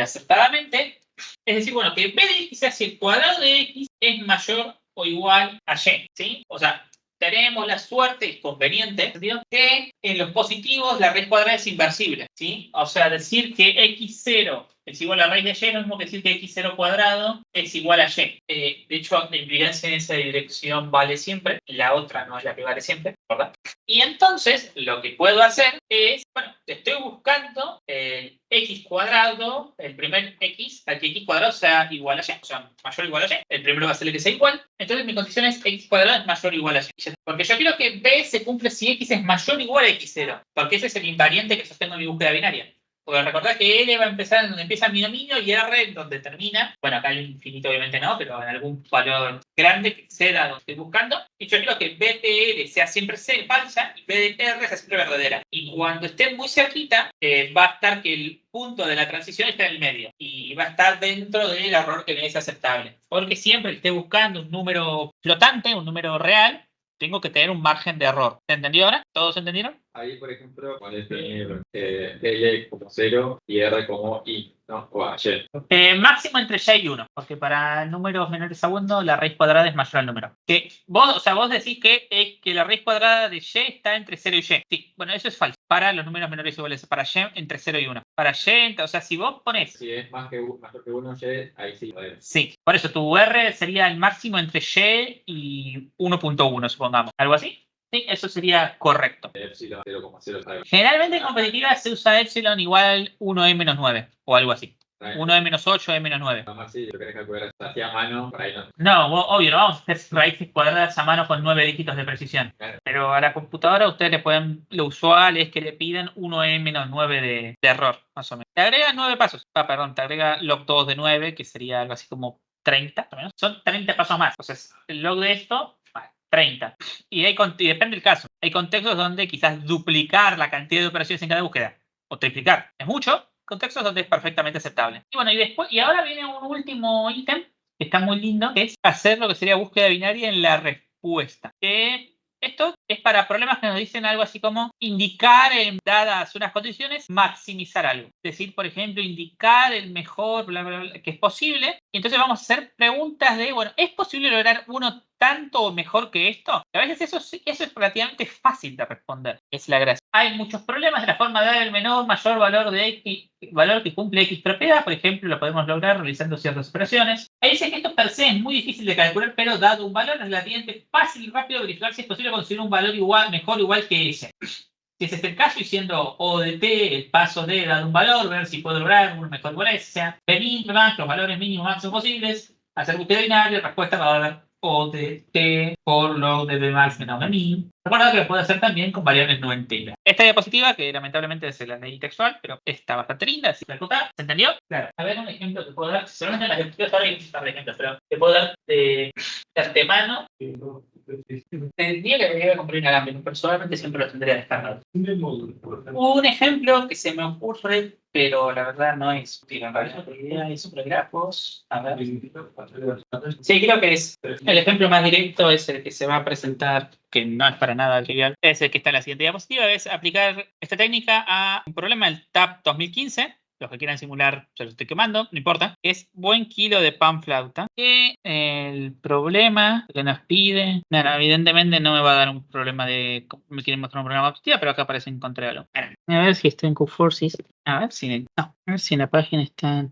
acertadamente es decir, bueno, que b de x sea si el cuadrado de x es mayor o igual a y, ¿sí? O sea, tenemos la suerte, es conveniente, que en los positivos la raíz cuadrada es inversible, ¿sí? O sea, decir que x0 es igual a la raíz de y no es lo mismo que decir que x0 cuadrado es igual a y. De hecho, la implicancia en esa dirección vale siempre, la otra no es la que vale siempre, ¿verdad? Y entonces, lo que puedo hacer es, bueno, estoy buscando el x cuadrado, el primer x, al que x cuadrado sea igual a y, o sea, mayor o igual a y. El primero va a ser el que sea igual. Entonces, mi condición es x cuadrado es mayor o igual a y. Porque yo quiero que b se cumple si x es mayor o igual a x0, porque ese es el invariante que sostengo en mi búsqueda binaria. Porque recordad que L va a empezar en donde empieza el binomio y R en donde termina. Bueno, acá hay un infinito obviamente no, pero en algún valor grande que exceda donde estoy buscando. Y yo quiero que B de L sea siempre falsa y B de R sea siempre verdadera. Y cuando esté muy cerquita, va a estar que el punto de la transición está en el medio. Y va a estar dentro del error que me es aceptable. Porque siempre que esté buscando un número flotante, un número real, tengo que tener un margen de error. ¿Se entendió ahora? ¿Todos entendieron? Ahí, por ejemplo, podés tener L como 0 y R como I, ¿no? O Y. Máximo entre y y 1, porque para números menores a 1 la raíz cuadrada es mayor al número. Que vos decís que la raíz cuadrada de y está entre 0 y y. Sí, bueno, eso es falso. Para los números menores iguales, para y entre 0 y 1. Para y, o sea, si vos pones... Si es mayor que 1 Y, ahí sí. Sí, por eso tu R sería el máximo entre y y 1.1, supongamos. ¿Algo así? Sí, eso sería correcto. Epsilon 0,0. Generalmente en competitiva se usa epsilon igual 1e-9 o algo así. 1e-8, e-9. Además, si lo querés calcular así a mano, por ahí no. No, obvio, no vamos a hacer raíces cuadradas a mano con 9 dígitos de precisión. Claro. Pero a la computadora ustedes le pueden, lo usual es que le pidan 1e-9 de error, más o menos. Te agrega 9 pasos. Te agrega log2 de 9, que sería algo así como 30, menos. Son 30 pasos más. Entonces, el log de esto, 30. Y depende del caso. Hay contextos donde quizás duplicar la cantidad de operaciones en cada búsqueda o triplicar es mucho. Contextos donde es perfectamente aceptable. Y bueno, y ahora viene un último ítem que está muy lindo, que es hacer lo que sería búsqueda binaria en la respuesta. Esto es para problemas que nos dicen algo así como indicar, dadas unas condiciones, maximizar algo. Es decir, por ejemplo, indicar el mejor, bla, bla, bla, que es posible. Y entonces vamos a hacer preguntas de, bueno, ¿es posible lograr uno tanto o mejor que esto? A veces eso es relativamente fácil de responder. Es la gracia. Hay muchos problemas de la forma de dar el mayor valor de X, valor que cumple X propiedad. Por ejemplo, lo podemos lograr realizando ciertas operaciones. Ahí dice que esto per se es muy difícil de calcular, pero dado un valor es relativamente fácil y rápido verificar si es posible conseguir un valor mejor o igual que ese. Si ese es el caso, y siendo O de T, el paso D dado un valor, ver si puedo lograr un mejor igual a ese, sea P min, los valores mínimos máximos posibles, hacer búsqueda binaria, respuesta va a dar O de T por log de B max menos B min. Recuerda que lo puedo hacer también con variables no enteras. Esta diapositiva, que lamentablemente es la ley textual, pero está bastante linda, así que ejecutar. ¿Se entendió? Claro. A ver un ejemplo que puedo dar. Solamente en las diapositivas ahora hay un par de ejemplos, pero te puedo dar de antemano. Tendría que venir a comprar un alambre, personalmente siempre lo tendría descargado. Un ejemplo que se me ocurre, pero la verdad no es útil en realidad. La idea es sobre grafos. A ver. Sí, creo que es. El ejemplo más directo es el que se va a presentar, que no es para nada trivial. Es el que está en la siguiente diapositiva. Es aplicar esta técnica a un problema del TAP 2015. Los que quieran simular, se los estoy quemando, no importa. Es buen kilo de pan flauta. Que el problema que nos pide, evidentemente no me va a dar un problema de, me quieren mostrar un problema objetivo, pero acá aparece encontrarlo. A ver si está en QForces. A ver si en la página está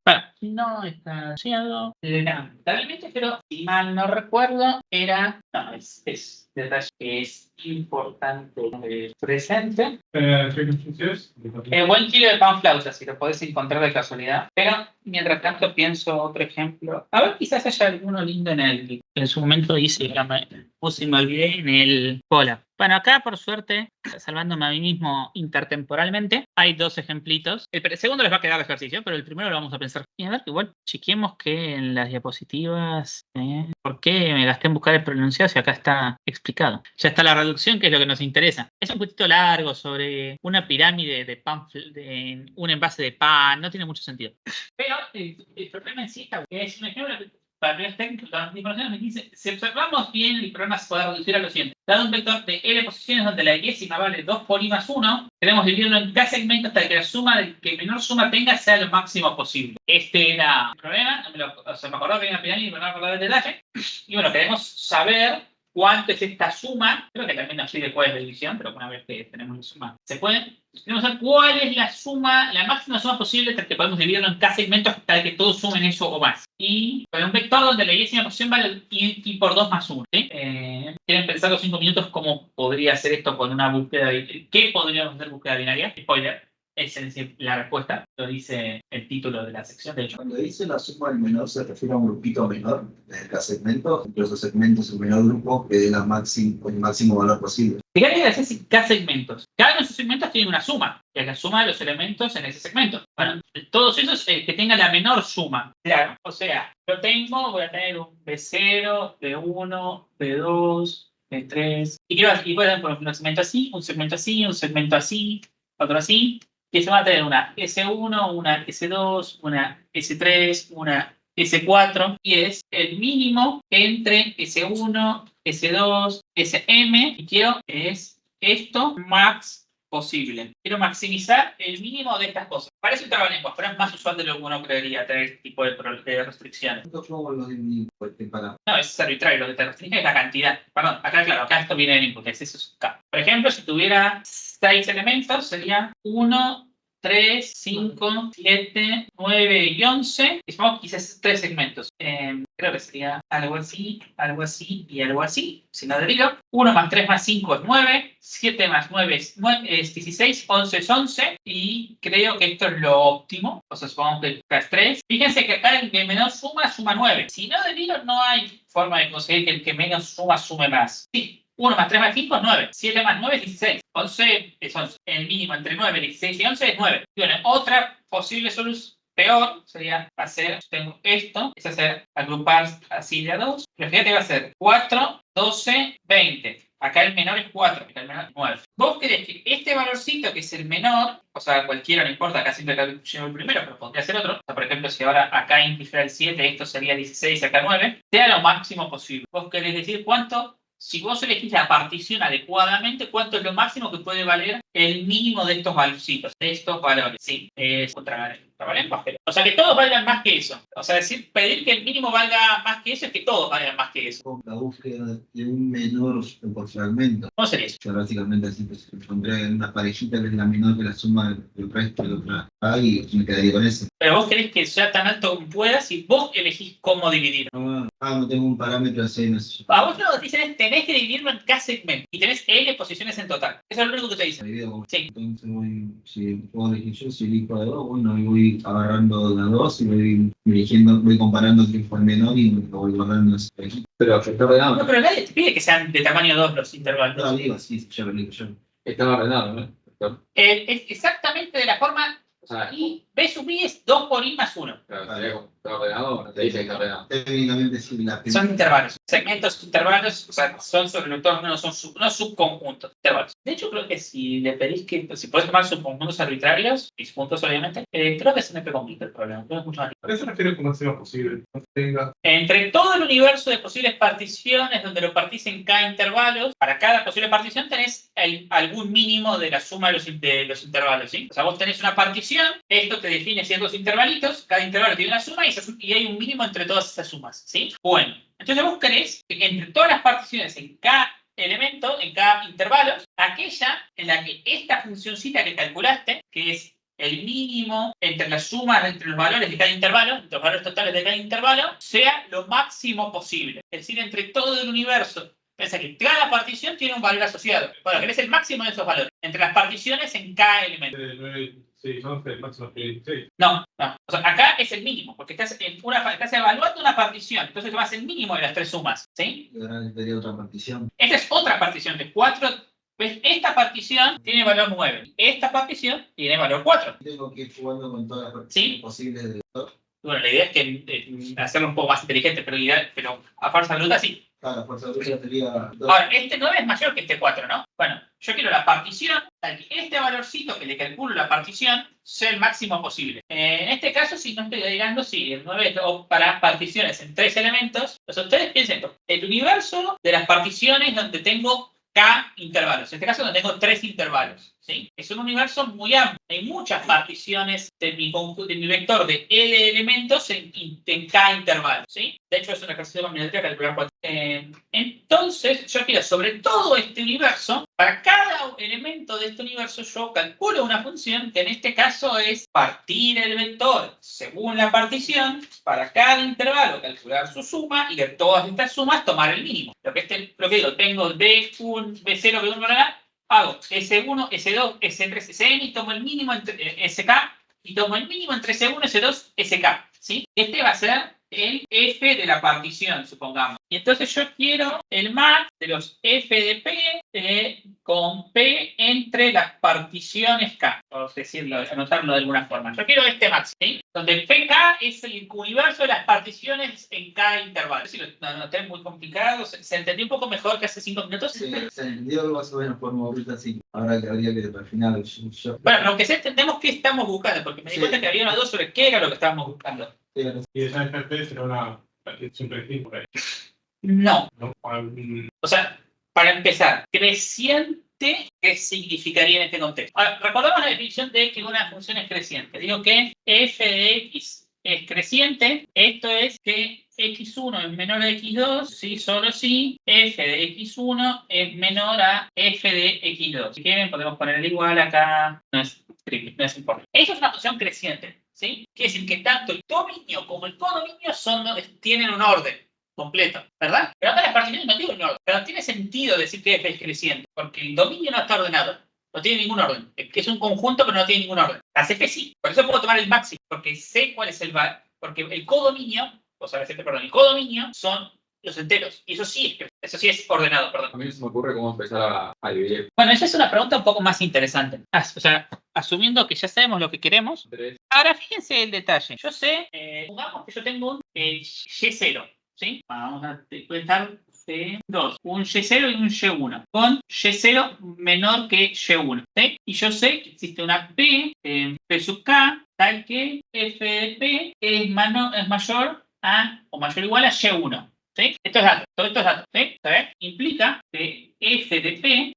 bueno, no está asociado. Lamentablemente, pero si mal no recuerdo, era. No, es detalle que es importante presente. Buen kilo de pan flauta, si lo podés encontrar de casualidad. Pero mientras tanto pienso otro ejemplo. A ver, quizás haya alguno lindo en su momento hice, me olvidé en el Colab. Bueno, acá por suerte, salvándome a mí mismo intertemporalmente, hay dos ejemplitos. El segundo les va a quedar de ejercicio, pero el primero lo vamos a pensar. Y a ver, igual chequemos que en las diapositivas, ¿por qué me gasté en buscar el pronunciado si acá está explicado? Ya está la reducción, que es lo que nos interesa. Es un poquito largo sobre una pirámide de pan, de un envase de pan, no tiene mucho sentido. Pero el problema en sí está, que es un ejemplo para primeros técnicos, la información me dice, si observamos bien, el problema se puede reducir a lo siguiente. Dado un vector de L posiciones donde la décima vale 2 por I más 1, queremos dividirlo en cada segmento hasta que la suma que menor suma tenga sea lo máximo posible. Este era el problema, me acordaba que era una pirámide, pero no me acordaba del detalle. Y bueno, queremos saber cuánto es esta suma. Creo que también nos pide cuál es la división, pero una vez que tenemos la suma, se puede. Queremos saber cuál es la suma, la máxima suma posible que podemos dividirlo en cada segmento hasta que todos sumen eso o más. Y con un vector donde la décima posición vale I por 2 más 1. ¿Sí? ¿Quieren pensar los 5 minutos cómo podría hacer esto con una búsqueda? ¿Qué podríamos hacer búsqueda binaria? Spoiler. Es decir, la respuesta lo dice el título de la sección, de hecho. Cuando dice la suma del menor se refiere a un grupito menor de cada segmento, entre esos segmentos el menor grupo que dé el máximo valor posible. Fíjate que haces K segmentos. Cada uno de esos segmentos tiene una suma, que es la suma de los elementos en ese segmento. Bueno, todos esos que tengan la menor suma. Claro, o sea, voy a tener un B0, B1, B2, B3. Y puedo tener un segmento así, un segmento así, un segmento así, otro así. Que se va a tener una S1, una S2, una S3, una S4, y es el mínimo entre S1, S2, SM, y quiero que es esto max posible. Quiero maximizar el mínimo de estas cosas. Parece un trabalenguas, pero es más usual de lo que uno creería tener este tipo de restricciones. ¿Cómo lo dividimos este parámetro? No, es arbitrario, lo que te restringe es la cantidad. Perdón, acá claro, acá esto viene del input, eso es K. Por ejemplo, si tuviera 6 elementos, sería 1, 3, 5, 7, 9 y 11. Y supongamos que quizás 3 segmentos. Creo que sería algo así y algo así. Si no derivo. 1 más 3 más 5 es 9. 7 más 9 es 16. 11 es 11. Y creo que esto es lo óptimo. O sea, supongamos que acá es 3. Fíjense que acá el que menos suma 9. Si no derivo, no hay forma de conseguir que el que menos sume más. Sí. 1 más 3 más 5 es 9. 7 más 9 es 16. 11 es 11. El mínimo entre 9, 16 y 11 es 9. Y bueno, otra posible solución peor sería hacer, tengo esto, es hacer agrupar así de a 2. Pero fíjate, va a ser 4, 12, 20. Acá el menor es 4, acá el menor es 9. Vos querés que este valorcito, que es el menor, o sea, cualquiera, no importa, acá siempre llevo el primero, pero podría ser otro. O sea, por ejemplo, si ahora acá indica el 7, esto sería 16, acá 9, sea lo máximo posible. Vos querés decir cuánto. Si vos elegís la partición adecuadamente, ¿cuánto es lo máximo que puede valer el mínimo de estos valorcitos, de estos valores? Sí, es contravalenguas, pero... O sea, que todos valgan más que eso. O sea, pedir que el mínimo valga más que eso es que todos valgan más que eso. La búsqueda de un menor por fragmento. ¿Cómo sería eso? O sea, básicamente así, pues, encontré una parejita que es la menor que la suma del resto de otra A y me quedaría con eso. Pero vos querés que sea tan alto como puedas y vos elegís cómo dividir. No tengo un parámetro así, no sé. A vos lo que te dicen es tenés que dividirlo en K segmento y tenés L posiciones en total. Eso es lo único que te dicen. Sí. Entonces si puedo elegir yo, si elijo de 2, bueno, y voy agarrando de 2 y voy comparando quién fue el menor y lo voy guardando así. Pero está ordenado. No, pero nadie te pide que sean de tamaño 2 los intervalos. No, digo, sí, ya lo elijo yo. Estaba ordenado, ¿no? Es exactamente de la forma. O sea, Y B sub I es 2 por I más 1. claro, sería como, ¿está ordenado o no te dice que está ordenado? Técnicamente sí, Son intervalos. Segmentos intervalos, o sea, son sobre todo, no son subconjuntos, intervalos. De hecho, creo que si le pedís que, si puedes tomar subconjuntos arbitrarios, y puntos obviamente, creo que se me complica el problema. Creo que es mucho más ¿A qué se refiere con máximo posible? No tenga... Entre todo el universo de posibles particiones, donde lo partís en K intervalos, para cada posible partición tenés algún mínimo de la suma de los intervalos, ¿sí? O sea, vos tenés una partición, esto te define ciertos intervalitos, cada intervalo tiene una suma y hay un mínimo entre todas esas sumas, ¿sí? Bueno, entonces vos querés que entre todas las particiones en K elemento, en K intervalos, aquella en la que esta funcioncita que calculaste, que es el mínimo entre las sumas entre los valores de cada intervalo, entre los valores totales de cada intervalo, sea lo máximo posible. Es decir, entre todo el universo. Piensa que cada partición tiene un valor asociado. Bueno, querés el máximo de esos valores. Entre las particiones en cada elemento. 6, 11, máximo 16. No. O sea, acá es el mínimo, porque estás evaluando una partición. Entonces tomas el mínimo de las tres sumas. ¿Sí? Y ahora necesitaría otra partición. Esta es otra partición de 4. Pues esta partición tiene valor 9. Esta partición tiene valor 4. Tengo que ir jugando con todas las particiones posibles de todo. Bueno, la idea es que hacerlo un poco más inteligente, pero a fuerza bruta sí. Claro, la fuerza bruta sería 2. Ahora, este 9 es mayor que este 4, ¿no? Bueno, yo quiero la partición, este valorcito que le calculo la partición sea el máximo posible. En este caso, si no estoy agregando, sí, el 9 es para particiones en 3 elementos. Entonces, ustedes piensen esto, el universo de las particiones donde tengo K intervalos. En este caso, donde tengo 3 intervalos. ¿Sí? Es un universo muy amplio. Hay muchas particiones de mi vector de L elementos en K intervalos. ¿Sí? De hecho, es un ejercicio de combinatoria calcular cuánto. Entonces, yo quiero sobre todo este universo, para cada elemento de este universo, yo calculo una función que en este caso es partir el vector según la partición, para cada intervalo calcular su suma y de todas estas sumas tomar el mínimo. Lo que digo, tengo B0, B1, hago S1, S2, S3, Sn y tomo el mínimo entre Sk y tomo el mínimo entre S1, S2, Sk. ¿Sí? Este va a ser el F de la partición, supongamos. Y entonces yo quiero el max de los F de P con P entre las particiones K, por decirlo, anotarlo de alguna forma. Yo quiero este max, ¿sí? Donde PK es el universo de las particiones en cada intervalo. Si lo noté muy complicado, se entendió un poco mejor que hace 5 minutos. Sí, se entendió más o menos por ahorita sí. Ahora que habría que al final Bueno, aunque sí entendemos qué estamos buscando, porque me di cuenta que había una duda sobre qué era lo que estábamos buscando. Y esa FP será una partición predictiva por ahí. No. ¿No? O sea, para empezar, creciente, ¿qué significaría en este contexto? Ahora, recordamos la definición de que una función es creciente. Digo que f de x es creciente. Esto es que x1 es menor a x2, sí, solo si f de x1 es menor a f de x2. Si quieren, podemos poner el igual acá. No es importante. Eso es una función creciente, ¿sí? Quiere decir que tanto el dominio como el codominio tienen un orden completo, ¿verdad? Pero acá las particiones no tienen un orden. Pero tiene sentido decir que f es creciente, porque el dominio no está ordenado. No tiene ningún orden. Es un conjunto, pero no tiene ningún orden. Las f sí. Por eso puedo tomar el máximo, porque sé cuál es el valor. Porque el codominio, el codominio son los enteros. Y eso sí es ordenado, perdón. A mí se me ocurre cómo empezar a dividir. Bueno, esa es una pregunta un poco más interesante. O sea, asumiendo que ya sabemos lo que queremos. Ahora fíjense el detalle. Yo sé, supongamos que yo tengo un Y0, ¿sí? Vamos a cuentar C2, un Y0 y un Y1, con Y0 menor que Y1, ¿sí? Y yo sé que existe una P, P sub K, tal que F de P es mayor a o mayor o igual a Y1. ¿Sí? Esto es dato, todo esto es dato, ¿sí? ¿Sabes? Implica que f de p,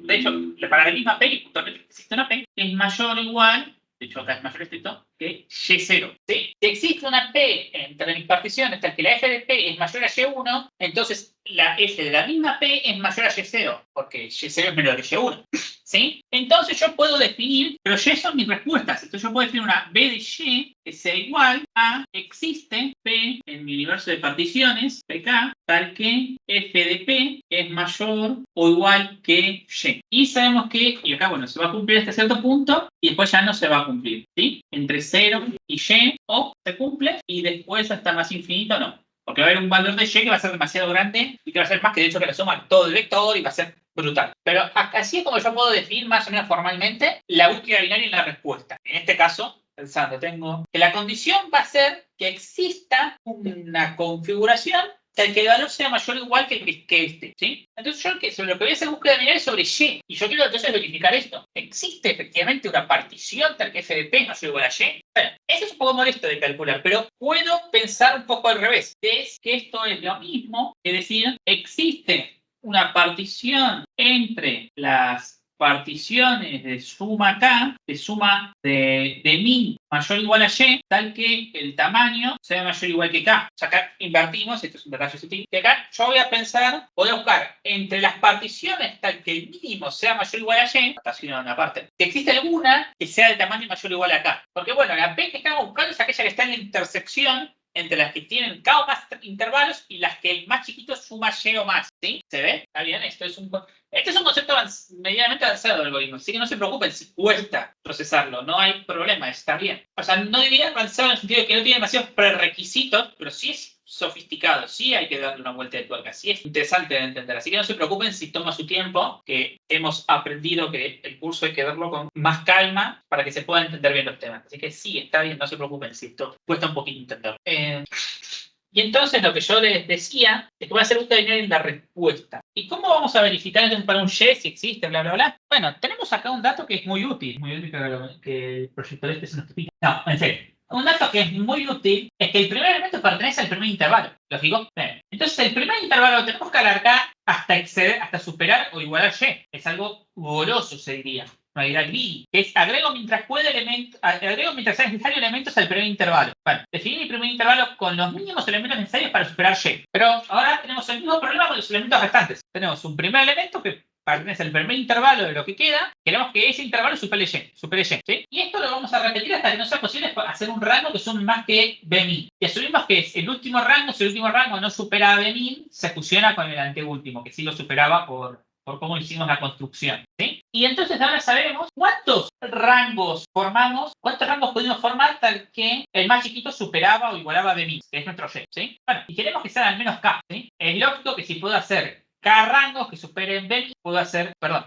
de hecho, para la misma p, y puntualmente existe una p, es mayor o igual, de hecho acá es mayor estricto, que y0, ¿sí? Si existe una p entre mis particiones, tal que la f de p es mayor a y1, entonces la f de la misma p es mayor a y0, porque y0 es menor que y1, ¿sí? Entonces yo puedo definir, pero y son mis respuestas, entonces yo puedo definir una b de y que sea igual a existe p en mi universo de particiones, pk, tal que f de p es mayor o igual que y. Y sabemos que, y acá, bueno, se va a cumplir hasta cierto punto y después ya no se va a cumplir, ¿sí? Entre 0 y y, o se cumple y después hasta más infinito no. Porque va a haber un valor de y que va a ser demasiado grande y que va a ser más que de hecho que la suma todo el vector y va a ser brutal. Pero así es como yo puedo definir más o menos formalmente la búsqueda binaria y la respuesta. En este caso, pensando, tengo que la condición va a ser que exista una configuración tal que el valor sea mayor o igual que este, ¿sí? Entonces yo sobre lo que voy a hacer búsqueda binaria es sobre y. Y yo quiero entonces verificar esto. ¿Existe efectivamente una partición tal que f de p es mayor o igual a y? Bueno, eso es un poco molesto de calcular, pero puedo pensar un poco al revés. Es que esto es lo mismo que decir, existe una partición entre las particiones de suma K, de suma de min mayor o igual a y, tal que el tamaño sea mayor o igual que K. O sea, acá invertimos, esto es un detalle sutil, que acá yo voy a buscar entre las particiones tal que el mínimo sea mayor o igual a y, notación aparte, que existe alguna que sea de tamaño mayor o igual a K. Porque bueno, la P que estamos buscando es aquella que está en la intersección entre las que tienen K o más intervalos y las que el más chiquito suma y o más, ¿sí? ¿Se ve? ¿Está bien? Este es un concepto medianamente avanzado del algoritmo, así que no se preocupen si cuesta procesarlo, no hay problema, está bien. O sea, no diría avanzado en el sentido de que no tiene demasiados prerequisitos, pero sí es sofisticado, sí hay que darle una vuelta de tuerca, sí es interesante de entender, así que no se preocupen si toma su tiempo, que hemos aprendido que el curso hay que verlo con más calma para que se puedan entender bien los temas, así que sí, está bien, no se preocupen si esto cuesta un poquito entenderlo. Y entonces lo que yo les decía es que voy a hacer búsqueda binaria en la respuesta. ¿Y cómo vamos a verificar entonces para un y si existe, bla, bla, bla? Bueno, tenemos acá un dato que es muy útil que el proyector este se nos pide. No, en serio. Un dato que es muy útil es que el primer elemento pertenece al primer intervalo. ¿Lógico? Bien. Entonces el primer intervalo lo tenemos que alargar hasta superar o igualar y. Es algo goloso, se diría. No dirá greedy, que es agrego mientras sea necesario elementos al primer intervalo. Bueno, definir el primer intervalo con los mínimos elementos necesarios para superar y. Pero ahora tenemos el mismo problema con los elementos restantes. Tenemos un primer elemento que pertenece al primer intervalo de lo que queda, queremos que ese intervalo supere y, ¿sí? Y esto lo vamos a repetir hasta que no sea posible hacer un rango que sume más que b-min. Y asumimos que es el último rango, si el último rango no supera a b-min, se fusiona con el anteúltimo, que sí lo superaba por por cómo hicimos la construcción, ¿sí? Y entonces ahora sabemos cuántos rangos formamos, cuántos rangos pudimos formar tal que el más chiquito superaba o igualaba a B-min, que es nuestro Y, ¿sí? Bueno, y queremos que sean al menos K, ¿sí? Es lógico que si puedo hacer K rangos que superen B-min, puedo hacer, perdón,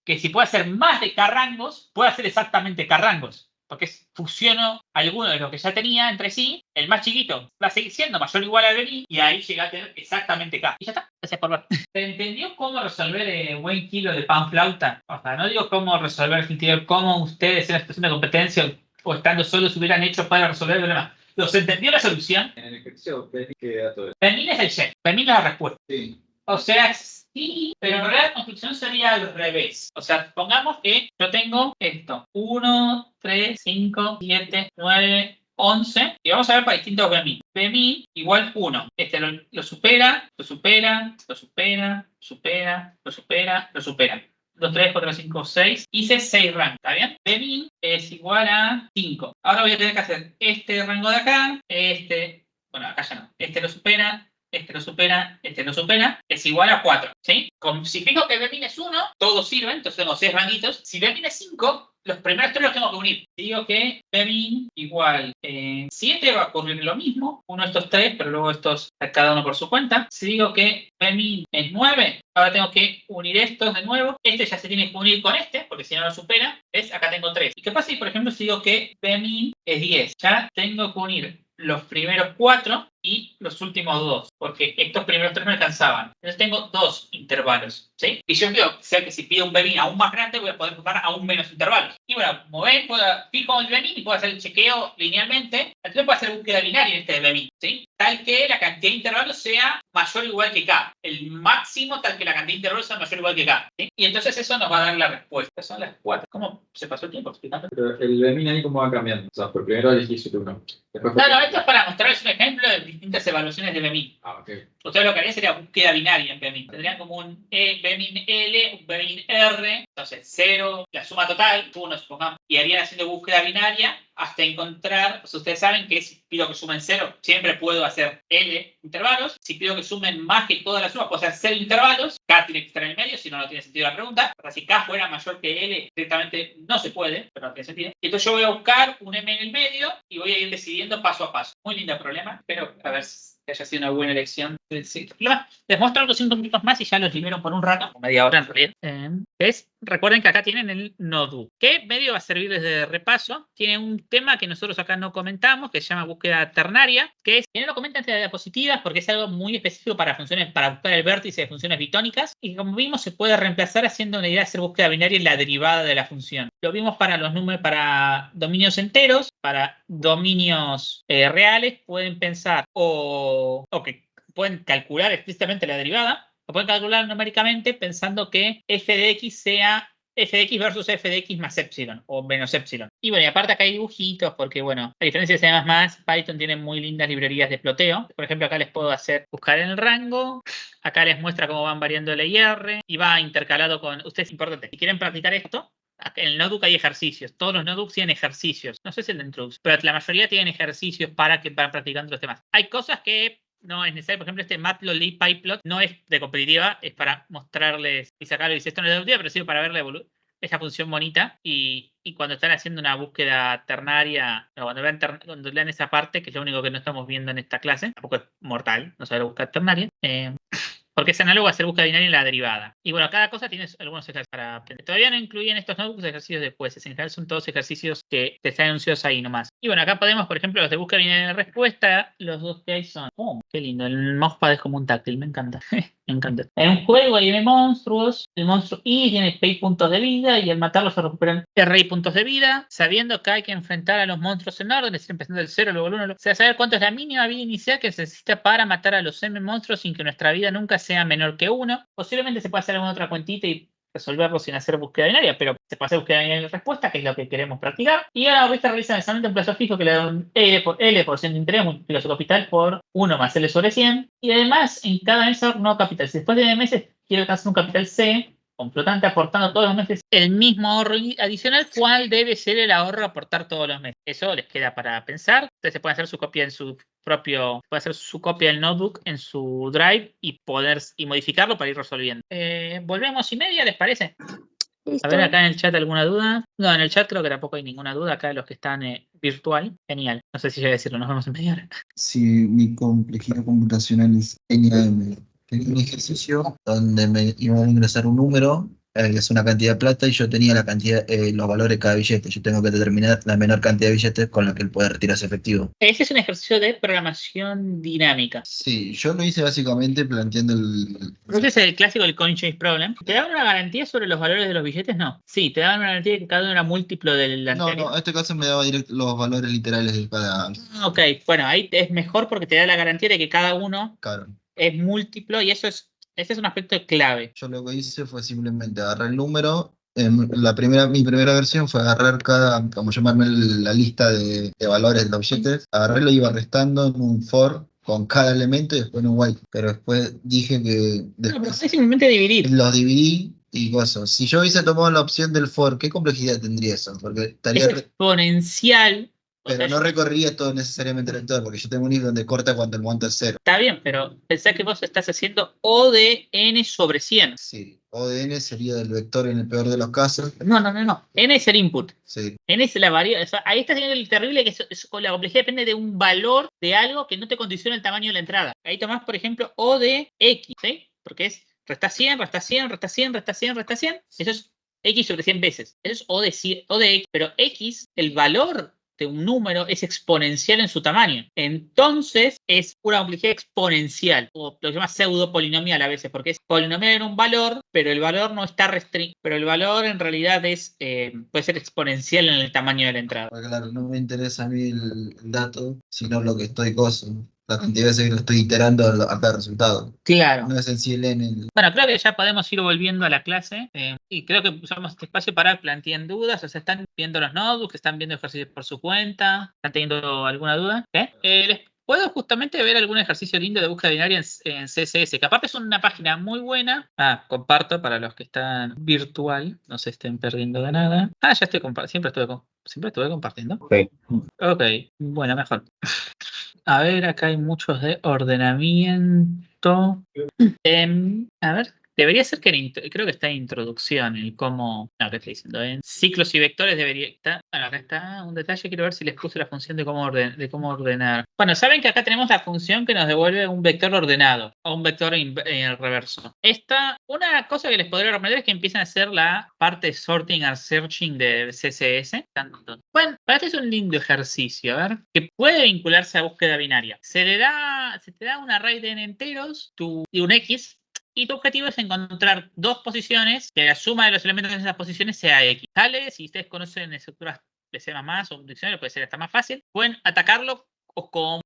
que si puedo hacer más de K rangos, puedo hacer exactamente K rangos. Porque fusiono alguno de los que ya tenía entre sí, el más chiquito va a seguir siendo mayor o igual a B y ahí llega a tener exactamente K. Y ya está. Gracias por ver. ¿Se entendió cómo resolver buen kilo de pan flauta? O sea, no digo cómo resolver, sentido cómo ustedes en la situación de competencia o estando solos hubieran hecho para resolver el problema. ¿Los entendió la solución? En el ejercicio, ¿qué dato es? Bemin es el check. Bemin es la respuesta. Sí. O sea, sí, pero en realidad la construcción sería al revés. O sea, pongamos que yo tengo esto. 1, 3, 5, 7, 9, 11. Y vamos a ver para distintos Bemin. Bemin igual 1. Este lo supera, lo supera, lo supera, supera, lo supera, lo supera. 2, 3, 4, 5, 6. Hice 6 rangos, ¿está bien? Bemin es igual a 5. Ahora voy a tener que hacer este rango de acá, este, bueno, acá ya no. Este lo supera, este lo supera, este lo supera, es igual a 4, ¿sí? Si fijo que Bemin es 1, todos sirven, entonces tengo 6 ranguitos. Si Bemin es 5, los primeros 3 los tengo que unir. Si digo que Bemin igual 7 va a ocurrir lo mismo, uno de estos 3, pero luego estos cada uno por su cuenta. Si digo que Bemin es 9, ahora tengo que unir estos de nuevo. Este ya se tiene que unir con este, porque si no lo supera, ¿ves? Acá tengo 3. ¿Y qué pasa si, por ejemplo, si digo que Bemin es 10? Ya tengo que unir los primeros 4 y los últimos 2, porque estos primeros 3 me alcanzaban. Entonces tengo 2 intervalos, ¿sí? Y yo quiero que si pido un Bemin aún más grande, voy a poder formar aún menos intervalos. Y bueno, como ven, fijo el Bemin y puedo hacer el chequeo linealmente. Entonces puedo hacer búsqueda binaria en este Bemin, ¿sí? Tal que la cantidad de intervalos sea mayor o igual que K. El máximo tal que la cantidad de intervalos sea mayor o igual que K, ¿sí? Y entonces eso nos va a dar la respuesta. Estas son las 4. ¿Cómo se pasó el tiempo explicando? Pero el Bemin ahí cómo va cambiando. O sea, por primero elegís el 1. Después No, esto es para mostrarles un ejemplo de distintas evaluaciones de Bemin. ok. Ustedes lo que harían sería búsqueda binaria en Bemin. Tendrían como un Bemin L, un Bemin R, entonces 0, la suma total, 1 supongamos, y harían haciendo búsqueda binaria hasta encontrar, pues ustedes saben que si pido que sumen 0, siempre puedo hacer L intervalos. Si pido que sumen más que toda la suma, puedo hacer 0 intervalos. K tiene que estar en el medio, si no, no tiene sentido la pregunta. O sea, si K fuera mayor que L, directamente no se puede, pero no tiene sentido. Entonces yo voy a buscar un M en el medio y voy a ir decidiendo paso a paso. Muy lindo problema, espero a ver si haya sido una buena elección. Les muestro algo 5 minutos más y ya los libero por un rato, o media hora en realidad. Recuerden que acá tienen el NoDo, que medio va a servirles de repaso. Tiene un tema que nosotros acá no comentamos, que se llama búsqueda ternaria, que es, que no lo comentan entre diapositivas porque es algo muy específico para funciones, para buscar el vértice de funciones bitónicas, y como vimos se puede reemplazar haciendo una idea de hacer búsqueda binaria en la derivada de la función. Lo vimos para los números, para dominios enteros, para dominios reales, pueden pensar o que pueden calcular explícitamente la derivada, o pueden calcular numéricamente pensando que f de x sea f de x versus f de x más epsilon o menos epsilon. Y bueno, y aparte acá hay dibujitos porque, bueno, a diferencia de C++, Python tiene muy lindas librerías de ploteo. Por ejemplo, acá les puedo hacer buscar en el rango. Acá les muestra cómo van variando el IR y va intercalado con... Ustedes, importante, si quieren practicar esto, en el notebook hay ejercicios. Todos los notebooks tienen ejercicios. No sé si el de Introduce, pero la mayoría tienen ejercicios para que van practicando los temas. Hay cosas que no es necesario. Por ejemplo, este Matplotlib PyPlot no es de competitiva, es para mostrarles y sacarlo y dice esto no es de competitiva, pero sirve para verle esa función bonita. Y cuando están haciendo una búsqueda ternaria, o cuando lean esa parte, que es lo único que no estamos viendo en esta clase, tampoco es mortal, no saber búsqueda ternaria. Porque es análogo a hacer búsqueda binaria en la derivada. Y bueno, cada cosa tiene algunos ejercicios para aprender. Todavía no incluyen estos notebooks ejercicios de jueces. En general son todos ejercicios que están anunciados ahí nomás. Y bueno, acá podemos, por ejemplo, los de búsqueda binaria de respuesta. Los dos que hay son... ¡Oh, qué lindo! El mousepad es como un táctil, me encanta. Me encanta. En un juego hay monstruos. El monstruo I tiene P puntos de vida y al matarlos se recuperan R puntos de vida. Sabiendo que hay que enfrentar a los monstruos en orden, es decir, empezando del 0, luego el 1. O sea, saber cuánto es la mínima vida inicial que se necesita para matar a los M monstruos sin que nuestra vida nunca sea menor que 1. Posiblemente se pueda hacer alguna otra cuentita y resolverlo sin hacer búsqueda binaria, pero se puede hacer búsqueda binaria de respuesta, que es lo que queremos practicar. Y ahora esta realiza necesariamente un plazo fijo que le da un L por ciento de interés, multiplica su capital por 1 más L sobre 100. Y además, en cada mes ahorro un nuevo capital. Si después de 9 meses quiero alcanzar un capital C, con flotante aportando todos los meses el mismo ahorro adicional, ¿cuál debe ser el ahorro a aportar todos los meses? Eso les queda para pensar. Ustedes se pueden hacer su copia en su propio, puede hacer su copia del notebook en su drive y modificarlo para ir resolviendo. Volvemos y media, ¿les parece? A ver acá en el chat alguna duda. No, en el chat creo que tampoco hay ninguna duda. Acá los que están virtual. Genial. No sé si ya voy a decirlo, nos vemos en media hora. Si mi complejidad computacional es genial, tenía un ejercicio donde me iban a ingresar un número, que es una cantidad de plata, y yo tenía la cantidad, los valores de cada billete. Yo tengo que determinar la menor cantidad de billetes con la que él puede retirarse efectivo. Ese es un ejercicio de programación dinámica. Sí, yo lo hice básicamente planteando el... Ese es el clásico del coin change problem. ¿Te daban una garantía sobre los valores de los billetes? No. Sí, te daban una garantía de que cada uno era múltiplo del anterior. No, en este caso me daba directo los valores literales de cada... Ok, bueno, ahí es mejor porque te da la garantía de que cada uno Claro. es múltiplo y ese es un aspecto clave. Yo lo que hice fue simplemente agarrar el número. Mi primera versión fue agarrar como llamarme la lista de valores de los billetes, agarrarlo y iba restando en un for con cada elemento y después en un while. Pero después dije que No, pero después es simplemente dividir. los dividí y cosas. Si yo hubiese tomado la opción del for, ¿qué complejidad tendría eso? Porque estaría... Es exponencial. Pero no recorría todo necesariamente el vector, porque yo tengo un if donde corta cuando el monto es 0. Está bien, pero pensá que vos estás haciendo O de n sobre 100. Sí, O de n sería del vector en el peor de los casos. No. N es el input. Sí. N es la variable. O sea, ahí está haciendo el terrible que la complejidad depende de un valor de algo que no te condiciona el tamaño de la entrada. Ahí tomás, por ejemplo, O de X, ¿sí? Porque es resta 100, resta 100, resta 100, resta 100, resta 100. Eso es X sobre 100 veces. Eso es O de X. Pero X, el valor de un número es exponencial en su tamaño. Entonces es una complejidad exponencial, o lo que se llama pseudo polinomial a veces, porque es polinomial en un valor, pero el valor no está restringido, pero el valor en realidad puede ser exponencial en el tamaño de la entrada. Porque claro, no me interesa a mí el dato, sino lo que estoy la cantidad de veces que lo estoy iterando a cada resultado. Claro. No es en sí el n. Bueno, creo que ya podemos ir volviendo a la clase y creo que usamos este espacio para que planteen dudas. O sea, están viendo los notebooks, están viendo ejercicios por su cuenta, están teniendo alguna duda. Les puedo justamente ver algún ejercicio lindo de búsqueda binaria en CSS, que aparte es una página muy buena. Comparto para los que están virtual, no se estén perdiendo de nada. Ya estoy compartiendo. Siempre estuve compartiendo. Sí. Ok, bueno, mejor. A ver, acá hay muchos de ordenamiento. A ver, debería ser que creo que está en introducción, el cómo. No, ¿qué estoy diciendo? En ciclos y vectores debería estar. Bueno, acá está un detalle. Quiero ver si les puse la función de cómo ordenar. Bueno, saben que acá tenemos la función que nos devuelve un vector ordenado o un vector en reverso. Una cosa que les podría recomendar es que empiecen a hacer la parte de sorting and searching de CSS. Bueno, este es un lindo ejercicio, a ver, que puede vincularse a búsqueda binaria. Se te da un array de n enteros y un x, y tu objetivo es encontrar dos posiciones que la suma de los elementos de esas posiciones sea x. ¿Sale? Si ustedes conocen estructuras de C++ o un diccionario, puede ser hasta más fácil. Pueden atacarlo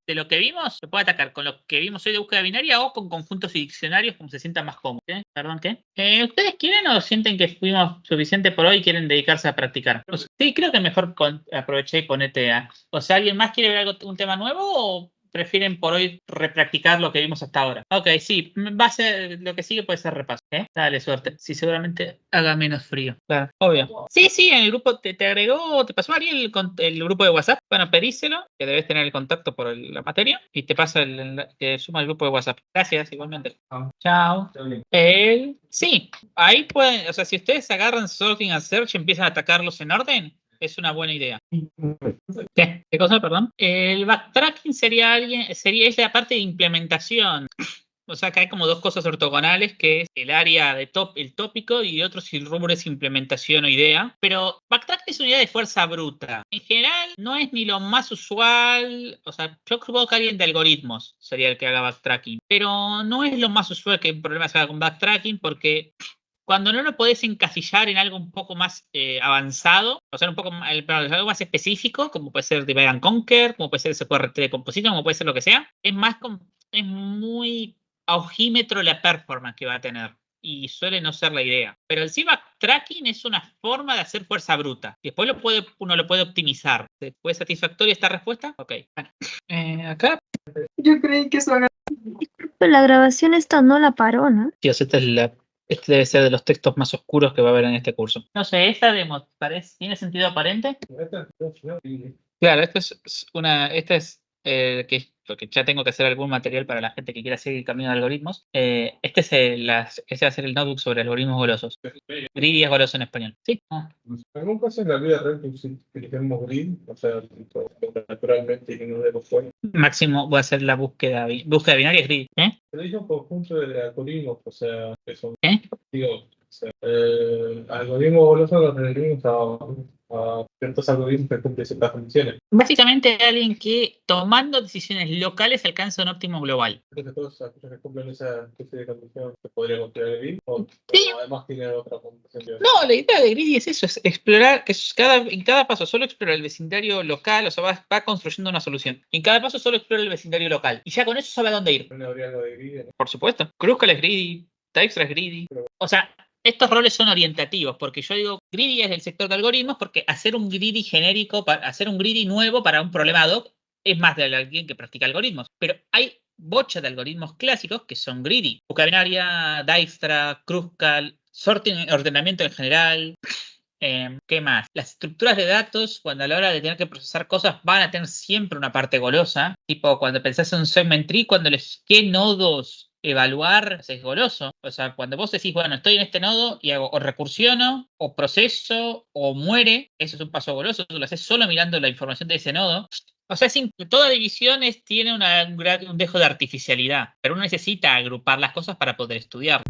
de lo que vimos, se puede atacar con lo que vimos hoy de búsqueda binaria o con conjuntos y diccionarios, como se sientan más cómodos. Perdón, ¿qué? ¿Ustedes quieren o sienten que fuimos suficiente por hoy y quieren dedicarse a practicar? Sí, creo que mejor aproveché y ponete O sea, ¿alguien más quiere ver un tema nuevo o prefieren por hoy repracticar lo que vimos hasta ahora? Ok, sí, va a ser lo que sigue, puede ser repaso. Dale, suerte. Sí, seguramente haga menos frío. Claro, obvio. Sí, en el grupo te agregó, te pasó Ariel el grupo de WhatsApp. Bueno, pedíselo, que debes tener el contacto por la materia, y te pasa te suma el grupo de WhatsApp. Gracias, igualmente. Chao. Sí, ahí pueden, o sea, si ustedes agarran sorting and search y empiezan a atacarlos en orden, es una buena idea. ¿Qué cosa, perdón? El backtracking sería la parte de implementación. O sea, que hay como dos cosas ortogonales, que es el área de el tópico y otro si el rubro es implementación o idea. Pero backtracking es una idea de fuerza bruta. En general, no es ni lo más usual. O sea, yo creo que alguien de algoritmos sería el que haga backtracking. Pero no es lo más usual que el problema se haga con backtracking, porque cuando no lo podés encasillar en algo un poco más avanzado, o sea, algo más específico, como puede ser Divide and Conquer, como puede ser SQRT de Composition, como puede ser lo que sea, es muy a ojímetro la performance que va a tener. Y suele no ser la idea. Pero el backtracking es una forma de hacer fuerza bruta. Después uno lo puede optimizar. ¿Fue satisfactoria esta respuesta? Ok. Bueno, acá. Yo creí que eso haga. Pero la grabación esta no la paró, ¿no? Dios, este debe ser de los textos más oscuros que va a haber en este curso. No sé, esta demo ¿tiene sentido aparente? Claro, esta es que porque ya tengo que hacer algún material para la gente que quiera seguir el camino de algoritmos. Este va a ser el notebook sobre algoritmos golosos. Greedy es goloso en español. Sí. En algún caso en la vida real que utilicemos grid, o sea, naturalmente que no demos cuenta. Máximo voy a hacer la búsqueda binaria es greedy. Pero es un conjunto de algoritmos, o sea, que son, ¿Eh? digo, o sea, algoritmos golosos los referimos a ciertos algoritmos que cumplen ciertas funciones. Básicamente alguien que tomando decisiones locales alcanza un óptimo global. Entonces todos aquellos que cumplen esa especie de condición se podría considerar grid, o Sí. además tiene otra condición. No, la idea de greedy es eso, es explorar, en cada paso solo explora el vecindario local, o sea, va construyendo una solución. En cada paso solo explora el vecindario local. Y ya con eso sabe a dónde ir. ¿No habría algo de grid? Por supuesto. Kruskal es greedy, Dijkstra es greedy. O sea, estos roles son orientativos, porque yo digo greedy es del sector de algoritmos, porque hacer un greedy genérico, hacer un greedy nuevo para un problema ad hoc es más de alguien que practica algoritmos. Pero hay bocha de algoritmos clásicos que son greedy. Búsqueda binaria, Dijkstra, Kruskal, sorting, ordenamiento en general. ¿Qué más? Las estructuras de datos, cuando a la hora de tener que procesar cosas, van a tener siempre una parte golosa. Tipo, cuando pensás en un segment tree, cuando qué nodos evaluar, es goloso. O sea, cuando vos decís, bueno, estoy en este nodo y hago o recursiono, o proceso, o muere, eso es un paso goloso. Tú lo haces solo mirando la información de ese nodo. O sea, toda división tiene un dejo de artificialidad, pero uno necesita agrupar las cosas para poder estudiar.